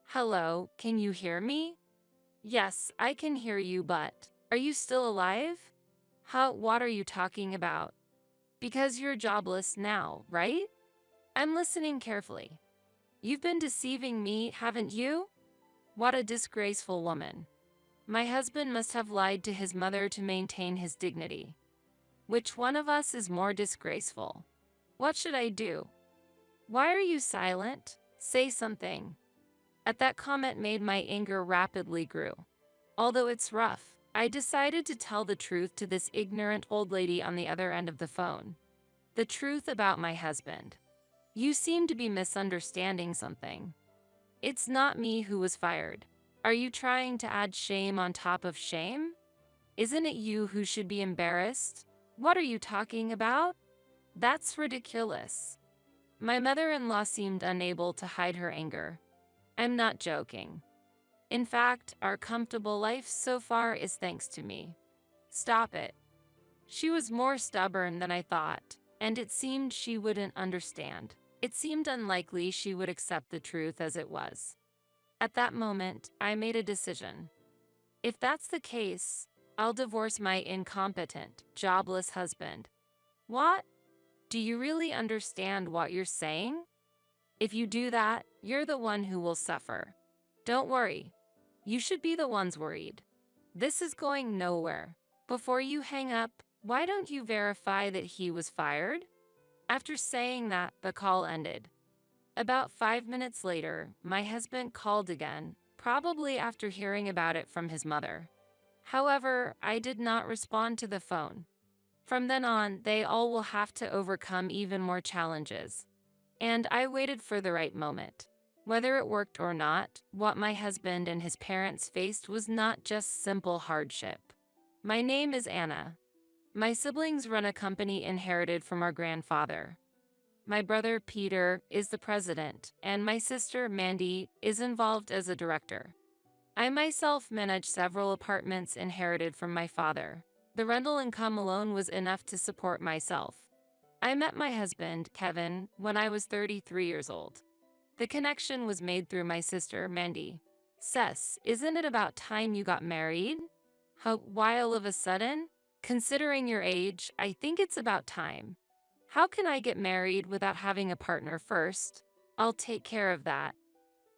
Hello, can you hear me? Yes, I can hear you, but are you still alive? What are you talking about? Because you're jobless now, right? I'm listening carefully. You've been deceiving me, haven't you? What a disgraceful woman. My husband must have lied to his mother to maintain his dignity. Which one of us is more disgraceful? What should I do? Why are you silent? Say something. At that comment made my anger rapidly grew. Although it's rough, I decided to tell the truth to this ignorant old lady on the other end of the phone. The truth about my husband. You seem to be misunderstanding something. It's not me who was fired. Are you trying to add shame on top of shame? Isn't it you who should be embarrassed? What are you talking about? That's ridiculous. My mother-in-law seemed unable to hide her anger. I'm not joking. In fact, our comfortable life so far is thanks to me. Stop it. She was more stubborn than I thought, and it seemed she wouldn't understand. It seemed unlikely she would accept the truth as it was. At that moment, I made a decision. If that's the case, I'll divorce my incompetent, jobless husband. What? Do you really understand what you're saying? If you do that, you're the one who will suffer. Don't worry. You should be the ones worried. This is going nowhere. Before you hang up, why don't you verify that he was fired? After saying that, the call ended. About 5 minutes later, my husband called again, probably after hearing about it from his mother. However, I did not respond to the phone. From then on, they all will have to overcome even more challenges. And I waited for the right moment. Whether it worked or not, what my husband and his parents faced was not just simple hardship. My name is Anna. My siblings run a company inherited from our grandfather. My brother Peter is the president, and my sister Mandy is involved as a director. I myself manage several apartments inherited from my father. The rental income alone was enough to support myself. I met my husband, Kevin, when I was 33 years old. The connection was made through my sister, Mandy. Cess, isn't it about time you got married? Why all of a sudden? Considering your age, I think it's about time. How can I get married without having a partner first? I'll take care of that.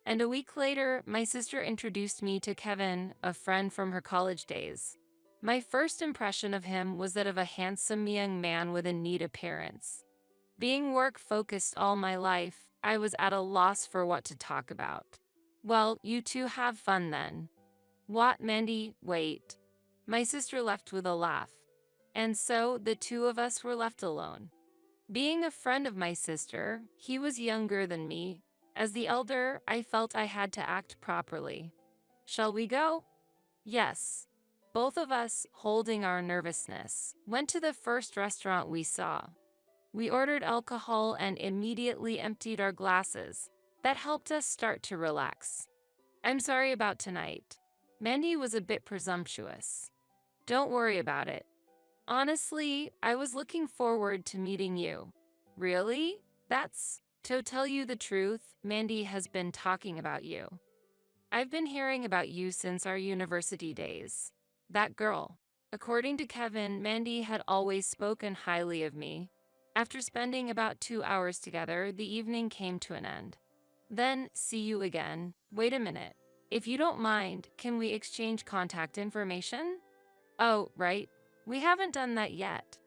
And a week later, my sister introduced me to Kevin, a friend from her college days. My first impression of him was that of a handsome young man with a neat appearance. Being work-focused all my life, I was at a loss for what to talk about. Well, you two have fun then. What, Mandy? Wait. My sister left with a laugh. And so, the two of us were left alone. Being a friend of my sister, he was younger than me. As the elder, I felt I had to act properly. Shall we go? Yes. Both of us, holding our nervousness, went to the first restaurant we saw. We ordered alcohol and immediately emptied our glasses. That helped us start to relax. I'm sorry about tonight. Mandy was a bit presumptuous. Don't worry about it. Honestly, I was looking forward to meeting you. Really? To tell you the truth, Mandy has been talking about you. I've been hearing about you since our university days. That girl. According to Kevin, Mandy had always spoken highly of me. After spending about 2 hours together, the evening came to an end. Then, see you again. Wait a minute. If you don't mind, can we exchange contact information? Oh, right. We haven't done that yet.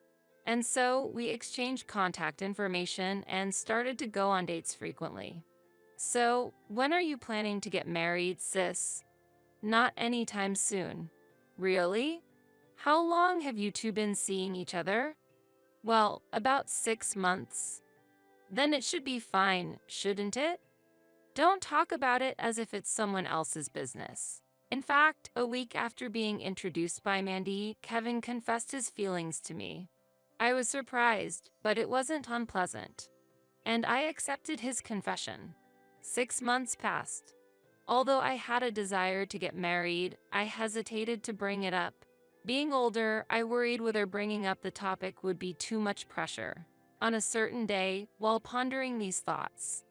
And so, we exchanged contact information and started to go on dates frequently. So, when are you planning to get married, sis? Not anytime soon. Really? How long have you two been seeing each other? Well, about 6 months. Then it should be fine, shouldn't it? Don't talk about it as if it's someone else's business. In fact, a week after being introduced by Mandy, Kevin confessed his feelings to me. I was surprised, but it wasn't unpleasant. And I accepted his confession. 6 months passed. Although I had a desire to get married, I hesitated to bring it up. Being older, I worried whether bringing up the topic would be too much pressure. On a certain day, while pondering these thoughts,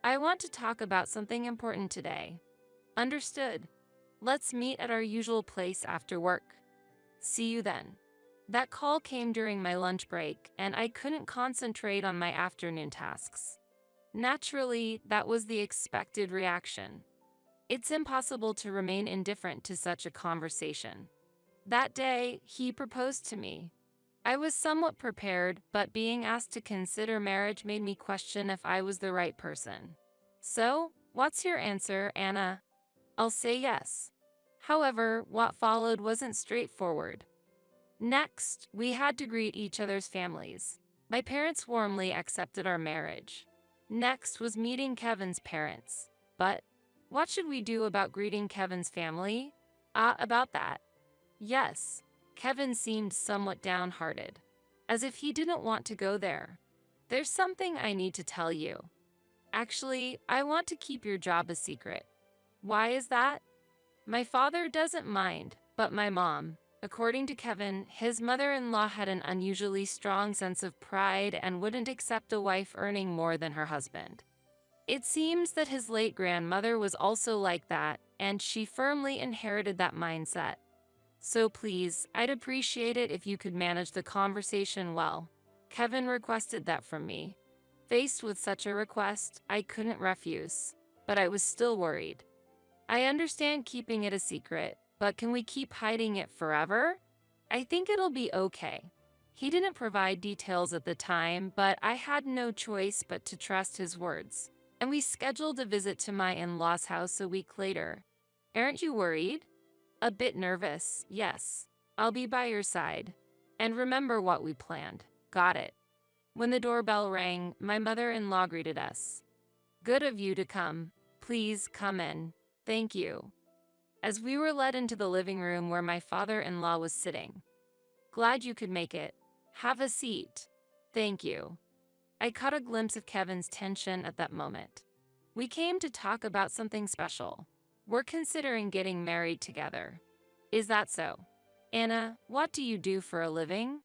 I want to talk about something important today. Understood. Let's meet at our usual place after work. See you then. That call came during my lunch break, and I couldn't concentrate on my afternoon tasks. Naturally, that was the expected reaction. It's impossible to remain indifferent to such a conversation. That day, he proposed to me. I was somewhat prepared, but being asked to consider marriage made me question if I was the right person. So, what's your answer, Anna? I'll say yes. However, what followed wasn't straightforward. Next, we had to greet each other's families. My parents warmly accepted our marriage. Next was meeting Kevin's parents. But what should we do about greeting Kevin's family? About that. Yes, Kevin seemed somewhat downhearted, as if he didn't want to go there. There's something I need to tell you. Actually, I want to keep your job a secret. Why is that? My father doesn't mind, but my mom. According to Kevin, his mother-in-law had an unusually strong sense of pride and wouldn't accept a wife earning more than her husband. It seems that his late grandmother was also like that, and she firmly inherited that mindset. So please, I'd appreciate it if you could manage the conversation well. Kevin requested that from me. Faced with such a request, I couldn't refuse, but I was still worried. I understand keeping it a secret, but can we keep hiding it forever? I think it'll be okay. He didn't provide details at the time, but I had no choice but to trust his words. And we scheduled a visit to my in-laws' house a week later. Aren't you worried? A bit nervous, yes. I'll be by your side. And remember what we planned. Got it. When the doorbell rang, my mother-in-law greeted us. Good of you to come. Please come in. Thank you. As we were led into the living room where my father-in-law was sitting. Glad you could make it. Have a seat. Thank you. I caught a glimpse of Kevin's tension at that moment. We came to talk about something special. We're considering getting married together. Is that so? Anna, what do you do for a living?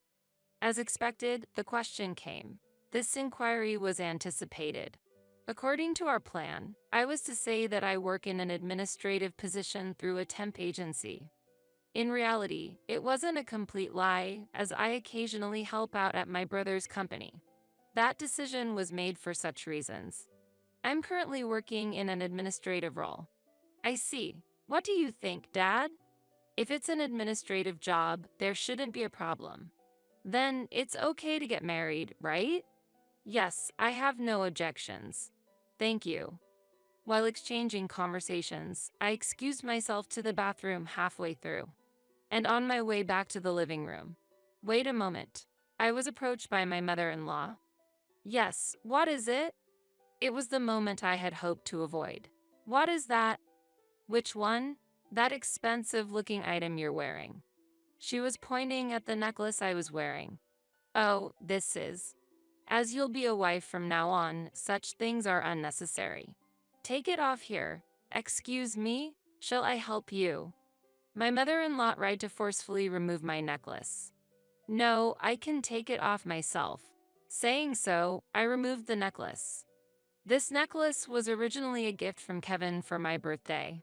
As expected, the question came. This inquiry was anticipated. According to our plan, I was to say that I work in an administrative position through a temp agency. In reality, it wasn't a complete lie, as I occasionally help out at my brother's company. That decision was made for such reasons. I'm currently working in an administrative role. I see. What do you think, Dad? If it's an administrative job, there shouldn't be a problem. Then it's okay to get married, right? Yes, I have no objections. Thank you. While exchanging conversations, I excused myself to the bathroom halfway through. And on my way back to the living room. Wait a moment. I was approached by my mother-in-law. Yes, what is it? It was the moment I had hoped to avoid. What is that? Which one? That expensive-looking item you're wearing. She was pointing at the necklace I was wearing. Oh, this is. As you'll be a wife from now on, such things are unnecessary. Take it off here. Excuse me? Shall I help you? My mother-in-law tried to forcefully remove my necklace. No, I can take it off myself. Saying so, I removed the necklace. This necklace was originally a gift from Kevin for my birthday.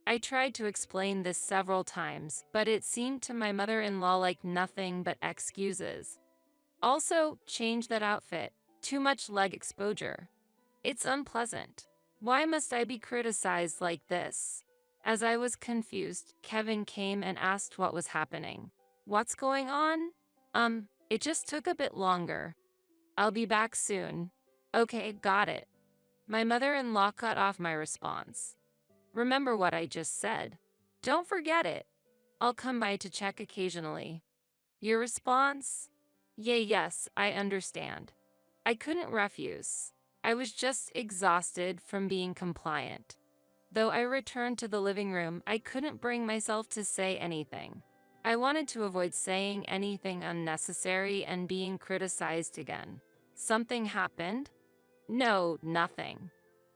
I tried to explain this several times, but it seemed to my mother-in-law like nothing but excuses. Also, change that outfit. Too much leg exposure. It's unpleasant. Why must I be criticized like this? As I was confused, Kevin came and asked what was happening. What's going on? It just took a bit longer. I'll be back soon. Okay, got it. My mother-in-law cut off my response. Remember what I just said. Don't forget it. I'll come by to check occasionally. Your response? Yes, I understand. I couldn't refuse. I was just exhausted from being compliant. Though I returned to the living room, I couldn't bring myself to say anything. I wanted to avoid saying anything unnecessary and being criticized again. Something happened? No, nothing.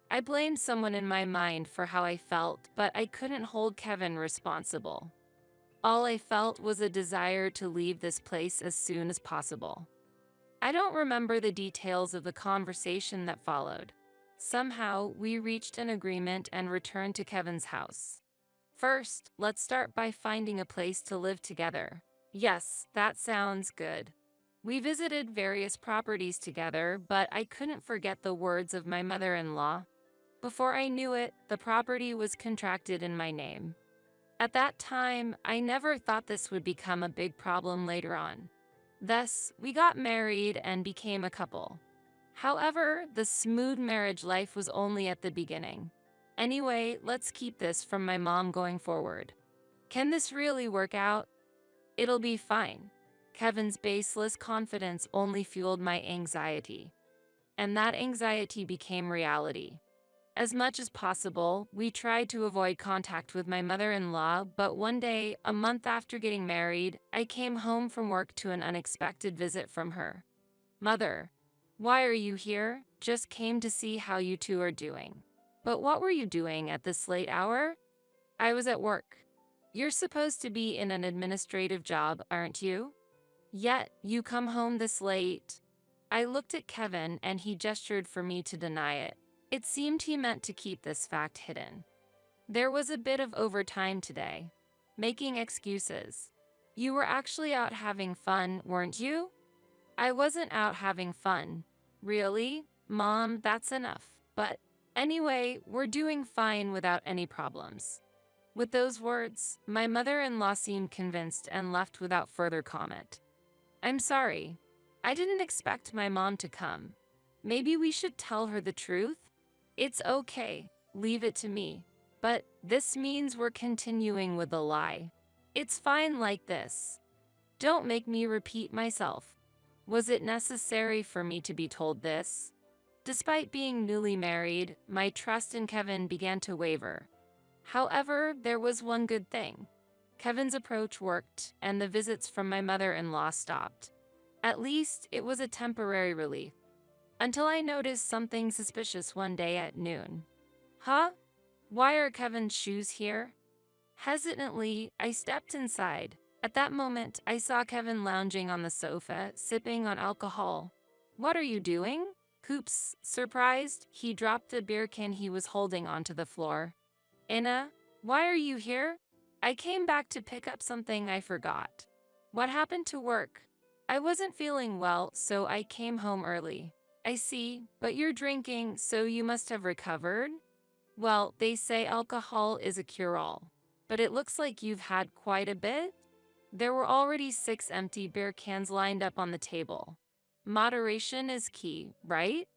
I blamed someone in my mind for how I felt, but I couldn't hold Kevin responsible. All I felt was a desire to leave this place as soon as possible. I don't remember the details of the conversation that followed. Somehow, we reached an agreement and returned to Kevin's house. First, let's start by finding a place to live together. Yes, that sounds good. We visited various properties together, but I couldn't forget the words of my mother-in-law. Before I knew it, the property was contracted in my name. At that time, I never thought this would become a big problem later on. Thus, we got married and became a couple. However, the smooth marriage life was only at the beginning. Anyway, let's keep this from my mom going forward. Can this really work out? It'll be fine. Kevin's baseless confidence only fueled my anxiety. And that anxiety became reality. As much as possible, we tried to avoid contact with my mother-in-law, but one day, a month after getting married, I came home from work to an unexpected visit from her. Mother, why are you here? Just came to see how you two are doing. But what were you doing at this late hour? I was at work. You're supposed to be in an administrative job, aren't you? Yet, you come home this late. I looked at Kevin and he gestured for me to deny it. It seemed he meant to keep this fact hidden. There was a bit of overtime today. Making excuses. You were actually out having fun, weren't you? I wasn't out having fun. Really? Mom, that's enough. But anyway, we're doing fine without any problems. With those words, my mother-in-law seemed convinced and left without further comment. I'm sorry. I didn't expect my mom to come. Maybe we should tell her the truth? It's okay. Leave it to me. But this means we're continuing with the lie. It's fine like this. Don't make me repeat myself. Was it necessary for me to be told this? Despite being newly married, my trust in Kevin began to waver. However, there was one good thing. Kevin's approach worked, and the visits from my mother-in-law stopped. At least, it was a temporary relief. Until I noticed something suspicious one day at noon. Huh? Why are Kevin's shoes here? Hesitantly, I stepped inside. At that moment, I saw Kevin lounging on the sofa, sipping on alcohol. What are you doing? Oops, surprised, he dropped the beer can he was holding onto the floor. Inna, why are you here? I came back to pick up something I forgot. What happened to work? I wasn't feeling well, so I came home early. I see, but you're drinking, so you must have recovered? Well, they say alcohol is a cure-all. But it looks like you've had quite a bit? There were already 6 empty beer cans lined up on the table. Moderation is key, right?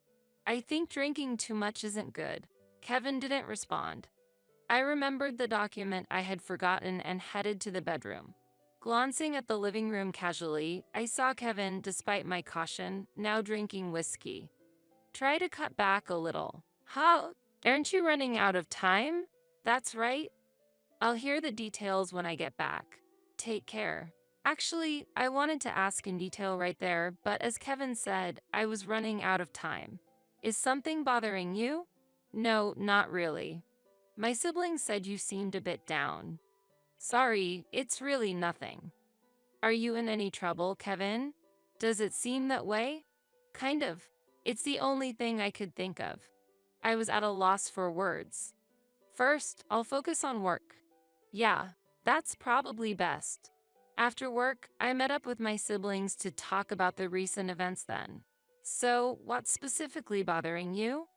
I think drinking too much isn't good. Kevin didn't respond. I remembered the document I had forgotten and headed to the bedroom. Glancing at the living room casually, I saw Kevin, despite my caution, now drinking whiskey. Try to cut back a little. How? Aren't you running out of time? That's right. I'll hear the details when I get back. Take care. Actually, I wanted to ask in detail right there, but as Kevin said, I was running out of time. Is something bothering you? No, not really. My siblings said you seemed a bit down. Sorry, it's really nothing. Are you in any trouble, Kevin? Does it seem that way? Kind of. It's the only thing I could think of. I was at a loss for words. First, I'll focus on work. Yeah, that's probably best. After work, I met up with my siblings to talk about the recent events then. So, what's specifically bothering you?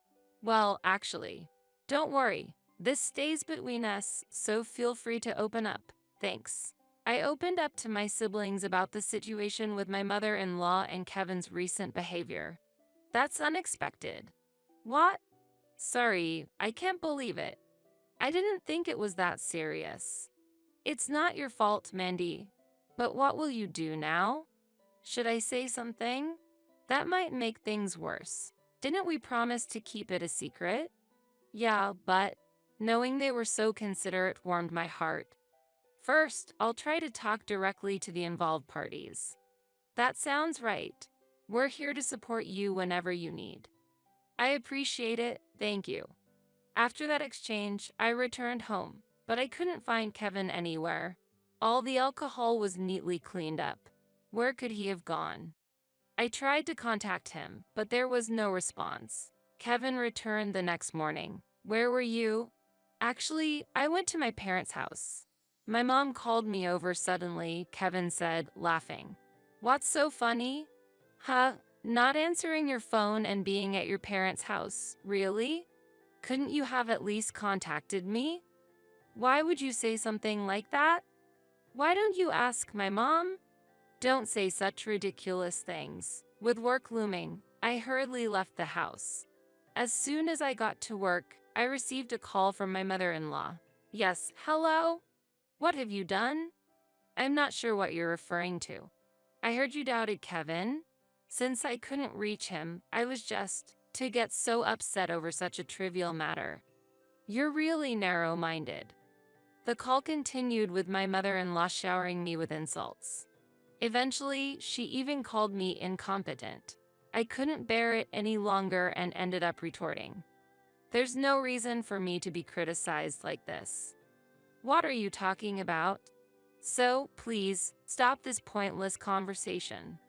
Well, actually, don't worry. This stays between us, so feel free to open up. Thanks. I opened up to my siblings about the situation with my mother-in-law and Kevin's recent behavior. That's unexpected. What? Sorry, I can't believe it. I didn't think it was that serious. It's not your fault, Mandy. But what will you do now? Should I say something? That might make things worse. Didn't we promise to keep it a secret? Yeah, but knowing they were so considerate warmed my heart. First, I'll try to talk directly to the involved parties. That sounds right. We're here to support you whenever you need. I appreciate it, thank you. After that exchange, I returned home, but I couldn't find Kevin anywhere. All the alcohol was neatly cleaned up. Where could he have gone? I tried to contact him, but there was no response. Kevin returned the next morning. Where were you? Actually, I went to my parents' house. My mom called me over suddenly, Kevin said, laughing. What's so funny? Huh? Not answering your phone and being at your parents' house, really? Couldn't you have at least contacted me? Why would you say something like that? Why don't you ask my mom? Don't say such ridiculous things. With work looming, I hurriedly left the house. As soon as I got to work, I received a call from my mother-in-law. Yes, hello? What have you done? I'm not sure what you're referring to. I heard you doubted Kevin. Since I couldn't reach him, I was just to get so upset over such a trivial matter. You're really narrow-minded. The call continued with my mother-in-law showering me with insults. Eventually, she even called me incompetent. I couldn't bear it any longer and ended up retorting. There's no reason for me to be criticized like this. What are you talking about? So, please, stop this pointless conversation.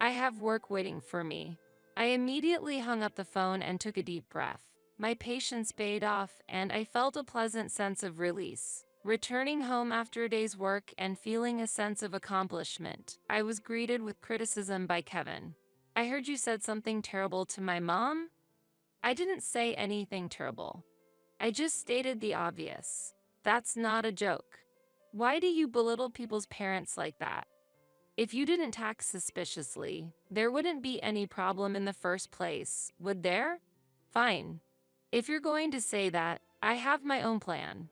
I have work waiting for me. I immediately hung up the phone and took a deep breath. My patience paid off, and I felt a pleasant sense of release. Returning home after a day's work and feeling a sense of accomplishment, I was greeted with criticism by Kevin. I heard you said something terrible to my mom? I didn't say anything terrible. I just stated the obvious. That's not a joke. Why do you belittle people's parents like that? If you didn't act suspiciously, there wouldn't be any problem in the first place, would there? Fine. If you're going to say that, I have my own plan.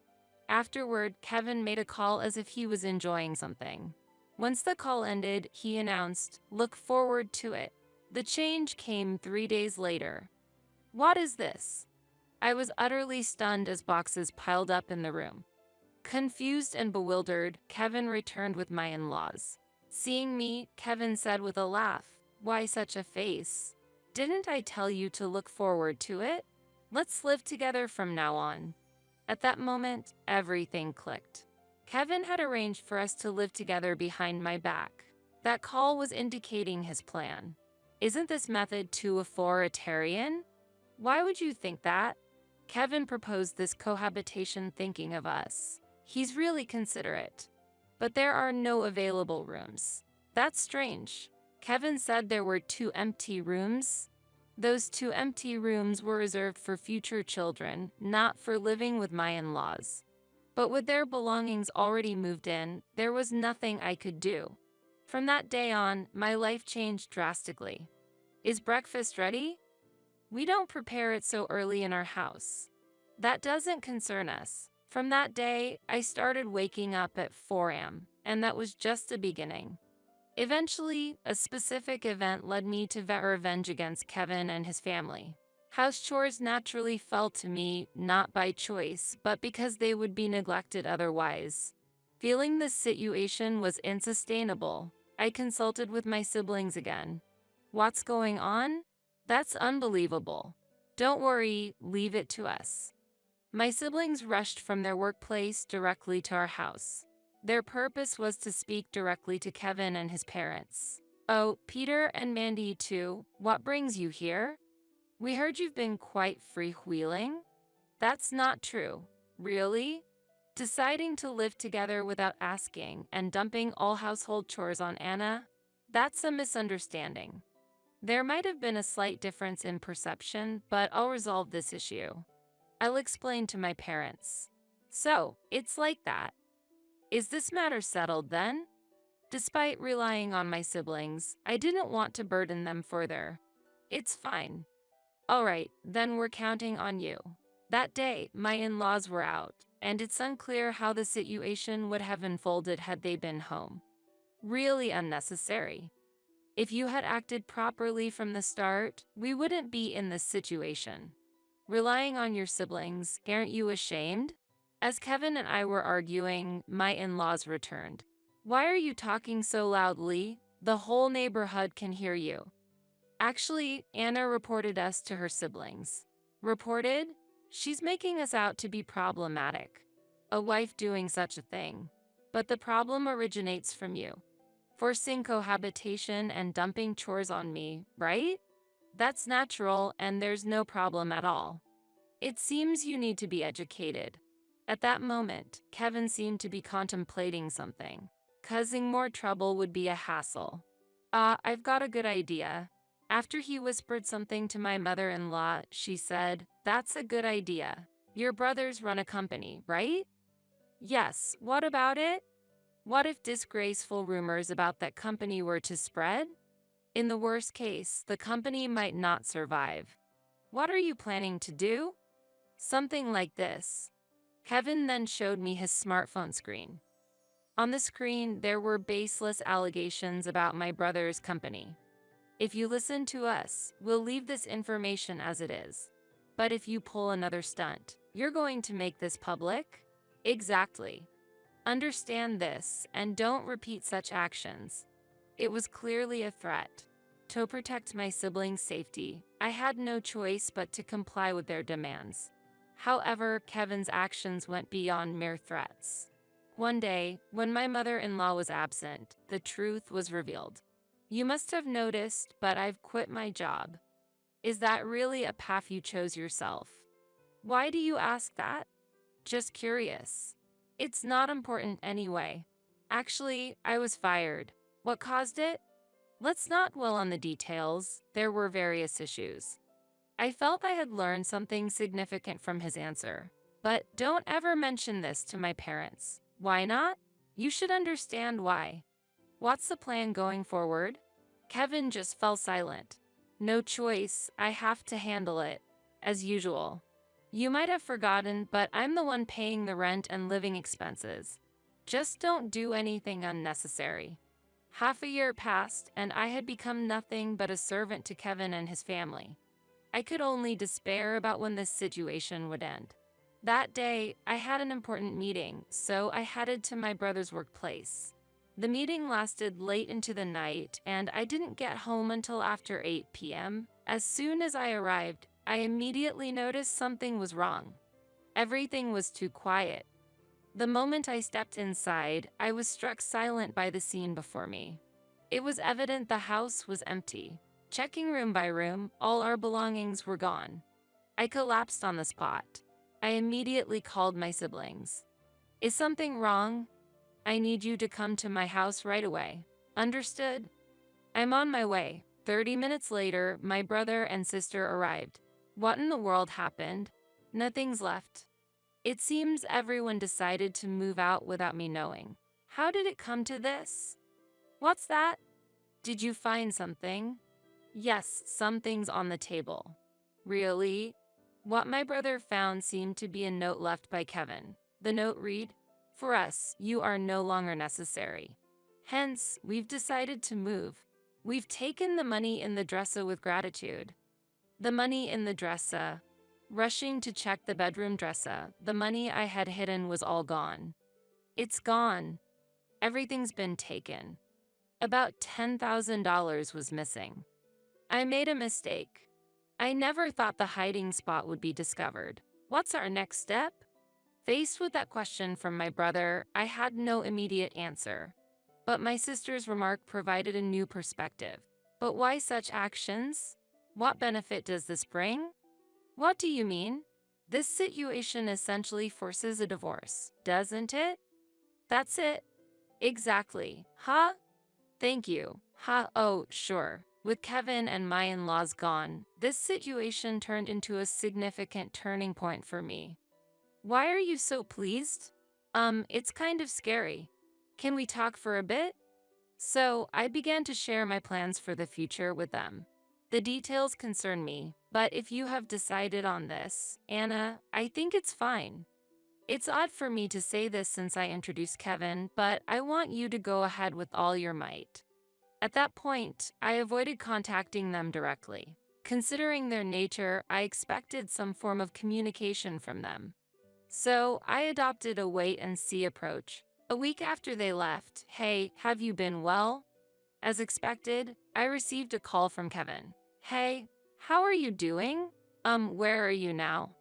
Afterward, Kevin made a call as if he was enjoying something. Once the call ended, he announced, "Look forward to it." The change came 3 days later. What is this? I was utterly stunned as boxes piled up in the room. Confused and bewildered, Kevin returned with my in-laws. Seeing me, Kevin said with a laugh, "Why such a face? Didn't I tell you to look forward to it? Let's live together from now on." At that moment, everything clicked. Kevin had arranged for us to live together behind my back. That call was indicating his plan. Isn't this method too authoritarian? Why would you think that? Kevin proposed this cohabitation thinking of us. He's really considerate. But there are no available rooms. That's strange. Kevin said there were 2 empty rooms. Those 2 empty rooms were reserved for future children, not for living with my in-laws. But with their belongings already moved in, there was nothing I could do. From that day on, my life changed drastically. Is breakfast ready? We don't prepare it so early in our house. That doesn't concern us. From that day, I started waking up at 4 a.m., and that was just the beginning. Eventually, a specific event led me to vet revenge against Kevin and his family. House chores naturally fell to me, not by choice, but because they would be neglected otherwise. Feeling this situation was unsustainable, I consulted with my siblings again. What's going on? That's unbelievable. Don't worry, leave it to us. My siblings rushed from their workplace directly to our house. Their purpose was to speak directly to Kevin and his parents. Oh, Peter and Mandy too, what brings you here? We heard you've been quite freewheeling. That's not true. Really? Deciding to live together without asking and dumping all household chores on Anna? That's a misunderstanding. There might have been a slight difference in perception, but I'll resolve this issue. I'll explain to my parents. So, it's like that. Is this matter settled then? Despite relying on my siblings, I didn't want to burden them further. It's fine. All right, then we're counting on you. That day, my in-laws were out, and it's unclear how the situation would have unfolded had they been home. Really unnecessary. If you had acted properly from the start, we wouldn't be in this situation. Relying on your siblings, aren't you ashamed? As Kevin and I were arguing, my in-laws returned. Why are you talking so loudly? The whole neighborhood can hear you. Actually, Anna reported us to her siblings. Reported? She's making us out to be problematic. A wife doing such a thing. But the problem originates from you. Forcing cohabitation and dumping chores on me, right? That's natural and there's no problem at all. It seems you need to be educated. At that moment, Kevin seemed to be contemplating something. Causing more trouble would be a hassle. I've got a good idea. After he whispered something to my mother-in-law, she said, "That's a good idea. Your brothers run a company, right?" "Yes, what about it?" "What if disgraceful rumors about that company were to spread? In the worst case, the company might not survive. What are you planning to do?" "Something like this." Kevin then showed me his smartphone screen. On the screen, there were baseless allegations about my brother's company. "If you listen to us, we'll leave this information as it is. But if you pull another stunt, you're going to make this public?" "Exactly. Understand this and don't repeat such actions." It was clearly a threat. To protect my siblings' safety, I had no choice but to comply with their demands. However, Kevin's actions went beyond mere threats. One day, when my mother-in-law was absent, the truth was revealed. "You must have noticed, but I've quit my job." "Is that really a path you chose yourself?" "Why do you ask that?" "Just curious." "It's not important anyway." "Actually, I was fired." "What caused it?" "Let's not dwell on the details. There were various issues." I felt I had learned something significant from his answer. "But don't ever mention this to my parents." "Why not?" "You should understand why." "What's the plan going forward?" Kevin just fell silent. "No choice, I have to handle it. As usual." "You might have forgotten, but I'm the one paying the rent and living expenses. Just don't do anything unnecessary." Half a year passed, and I had become nothing but a servant to Kevin and his family. I could only despair about when this situation would end. That day, I had an important meeting, so I headed to my brother's workplace. The meeting lasted late into the night, and I didn't get home until after 8 p.m. As soon as I arrived, I immediately noticed something was wrong. Everything was too quiet. The moment I stepped inside, I was struck silent by the scene before me. It was evident the house was empty. Checking room by room, all our belongings were gone. I collapsed on the spot. I immediately called my siblings. "Is something wrong? I need you to come to my house right away." "Understood." "I'm on my way." 30 minutes later, my brother and sister arrived. "What in the world happened?" "Nothing's left. It seems everyone decided to move out without me knowing." "How did it come to this?" "What's that?" "Did you find something?" "Yes, something's on the table." "Really?" What my brother found seemed to be a note left by Kevin. The note read, "For us, you are no longer necessary. Hence, we've decided to move. We've taken the money in the dresser with gratitude." The money in the dresser. Rushing to check the bedroom dresser, the money I had hidden was all gone. It's gone. Everything's been taken. About $10,000 was missing. I made a mistake. I never thought the hiding spot would be discovered. What's our next step? Faced with that question from my brother, I had no immediate answer. But my sister's remark provided a new perspective. But why such actions? What benefit does this bring? What do you mean? This situation essentially forces a divorce, doesn't it? That's it. Exactly. Huh? Thank you. Huh? Oh, sure. With Kevin and my in-laws gone, this situation turned into a significant turning point for me. Why are you so pleased? It's kind of scary. Can we talk for a bit? So, I began to share my plans for the future with them. The details concern me, but if you have decided on this, Anna, I think it's fine. It's odd for me to say this since I introduced Kevin, but I want you to go ahead with all your might. At that point, I avoided contacting them directly. Considering their nature, I expected some form of communication from them. So I adopted a wait-and-see approach. A week after they left, "Hey, have you been well?" As expected, I received a call from Kevin. "Hey, how are you doing? Where are you now?"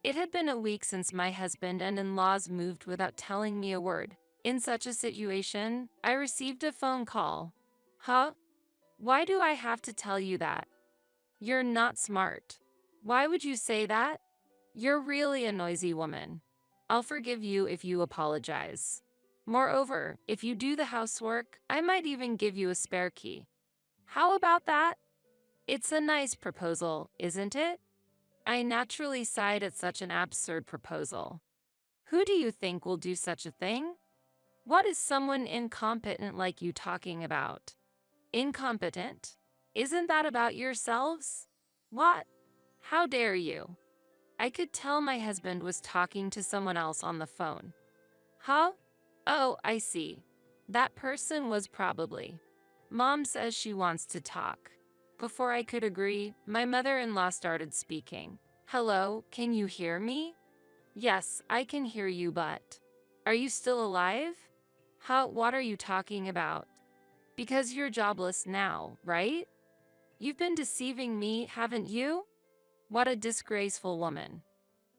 It had been a week since my husband and in-laws moved without telling me a word. In such a situation, I received a phone call. Huh? Why do I have to tell you that? You're not smart. Why would you say that? You're really a noisy woman. I'll forgive you if you apologize. Moreover, if you do the housework, I might even give you a spare key. How about that? It's a nice proposal, isn't it? I naturally sighed at such an absurd proposal. Who do you think will do such a thing? What is someone incompetent like you talking about? Incompetent? Isn't that about yourselves? What? How dare you? I could tell my husband was talking to someone else on the phone. Huh? Oh, I see. That person was probably. Mom says she wants to talk. Before I could agree, my mother-in-law started speaking. Hello, can you hear me? Yes, I can hear you, but... Are you still alive? Huh, what are you talking about? Because you're jobless now, right? You've been deceiving me, haven't you? What a disgraceful woman.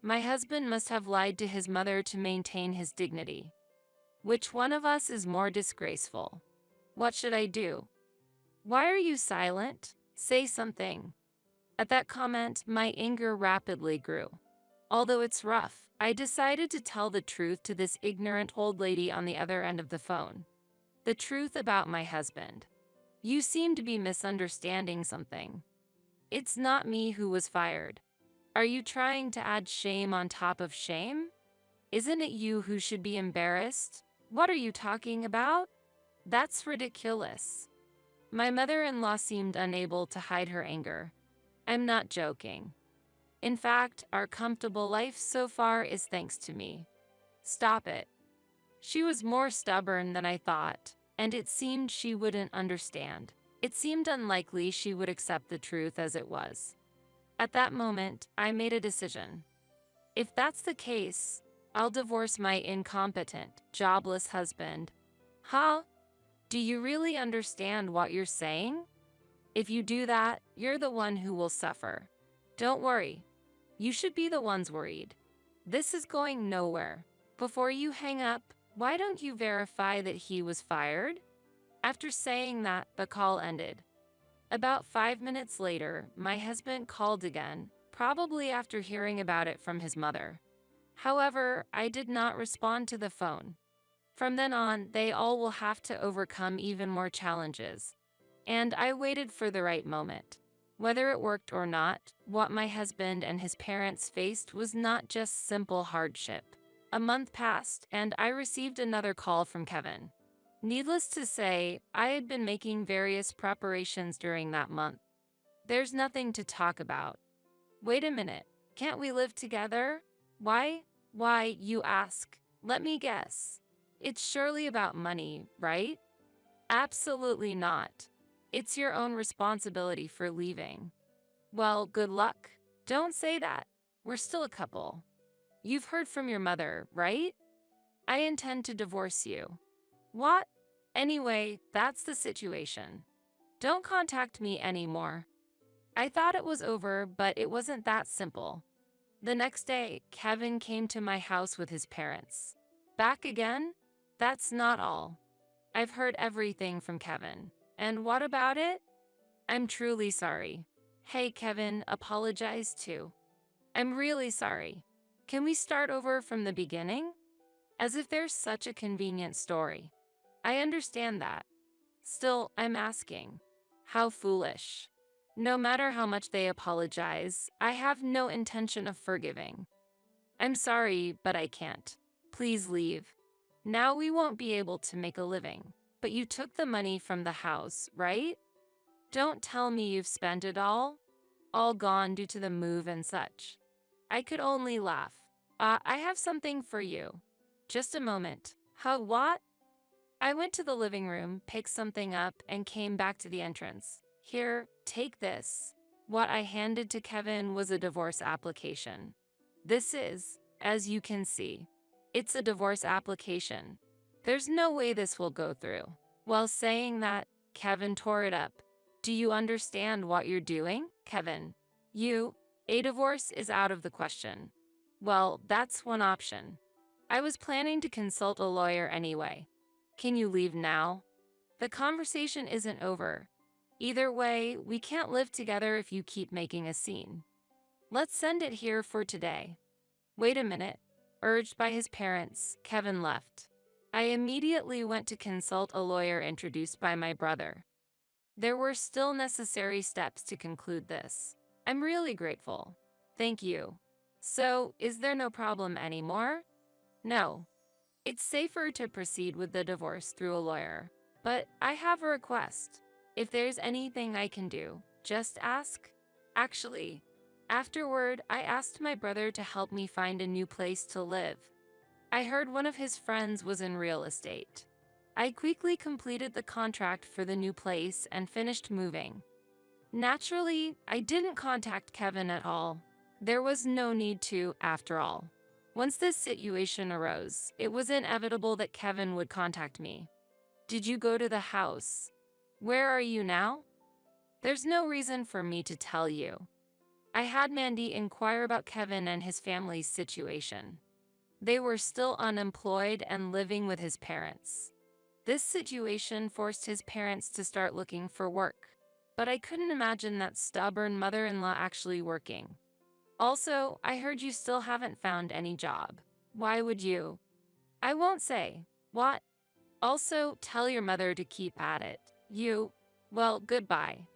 My husband must have lied to his mother to maintain his dignity. Which one of us is more disgraceful? What should I do? Why are you silent? Say something. At that comment, my anger rapidly grew. Although it's rough, I decided to tell the truth to this ignorant old lady on the other end of the phone. The truth about my husband. You seem to be misunderstanding something. It's not me who was fired. Are you trying to add shame on top of shame? Isn't it you who should be embarrassed? What are you talking about? That's ridiculous. My mother-in-law seemed unable to hide her anger. I'm not joking. In fact, our comfortable life so far is thanks to me. Stop it. She was more stubborn than I thought, and it seemed she wouldn't understand. It seemed unlikely she would accept the truth as it was. At that moment, I made a decision. If that's the case, I'll divorce my incompetent, jobless husband. Huh? Do you really understand what you're saying? If you do that, you're the one who will suffer. Don't worry. You should be the ones worried. This is going nowhere. Before you hang up, why don't you verify that he was fired? After saying that, the call ended. About 5 minutes later, my husband called again, probably after hearing about it from his mother. However, I did not respond to the phone. From then on, they all will have to overcome even more challenges. And I waited for the right moment. Whether it worked or not, what my husband and his parents faced was not just simple hardship. A month passed, and I received another call from Kevin. Needless to say, I had been making various preparations during that month. There's nothing to talk about. Wait a minute, can't we live together? Why? Why, you ask. Let me guess. It's surely about money, right? Absolutely not. It's your own responsibility for leaving. Well, good luck. Don't say that. We're still a couple. You've heard from your mother, right? I intend to divorce you. What? Anyway, that's the situation. Don't contact me anymore. I thought it was over, but it wasn't that simple. The next day, Kevin came to my house with his parents. Back again? That's not all. I've heard everything from Kevin. And what about it? I'm truly sorry. Hey, Kevin, apologize too. I'm really sorry. Can we start over from the beginning? As if there's such a convenient story. I understand that. Still, I'm asking. How foolish. No matter how much they apologize, I have no intention of forgiving. I'm sorry, but I can't. Please leave. Now we won't be able to make a living. But you took the money from the house, right? Don't tell me you've spent it all. All gone due to the move and such. I could only laugh. I have something for you. Just a moment. How what? I went to the living room, picked something up, and came back to the entrance. Here, take this. What I handed to Kevin was a divorce application. This is, as you can see, it's a divorce application. There's no way this will go through. While saying that, Kevin tore it up. Do you understand what you're doing, Kevin? A divorce is out of the question. Well, that's one option. I was planning to consult a lawyer anyway. Can you leave now? The conversation isn't over. Either way, we can't live together if you keep making a scene. Let's send it here for today. Wait a minute. Urged by his parents, Kevin left. I immediately went to consult a lawyer introduced by my brother. There were still necessary steps to conclude this. I'm really grateful. Thank you. So, is there no problem anymore? No. It's safer to proceed with the divorce through a lawyer. But I have a request. If there's anything I can do, just ask. Actually, afterward, I asked my brother to help me find a new place to live. I heard one of his friends was in real estate. I quickly completed the contract for the new place and finished moving. Naturally, I didn't contact Kevin at all. There was no need to, after all. Once this situation arose, it was inevitable that Kevin would contact me. Did you go to the house? Where are you now? There's no reason for me to tell you. I had Mandy inquire about Kevin and his family's situation. They were still unemployed and living with his parents. This situation forced his parents to start looking for work, but I couldn't imagine that stubborn mother-in-law actually working. Also, I heard you still haven't found any job. Why would you? I won't say. What? Also, tell your mother to keep at it. Well, goodbye.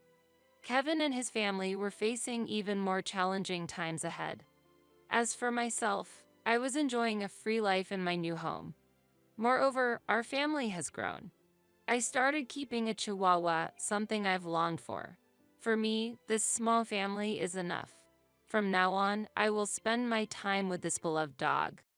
Kevin and his family were facing even more challenging times ahead. As for myself, I was enjoying a free life in my new home. Moreover, our family has grown. I started keeping a chihuahua, something I've longed for. For me, this small family is enough. From now on, I will spend my time with this beloved dog.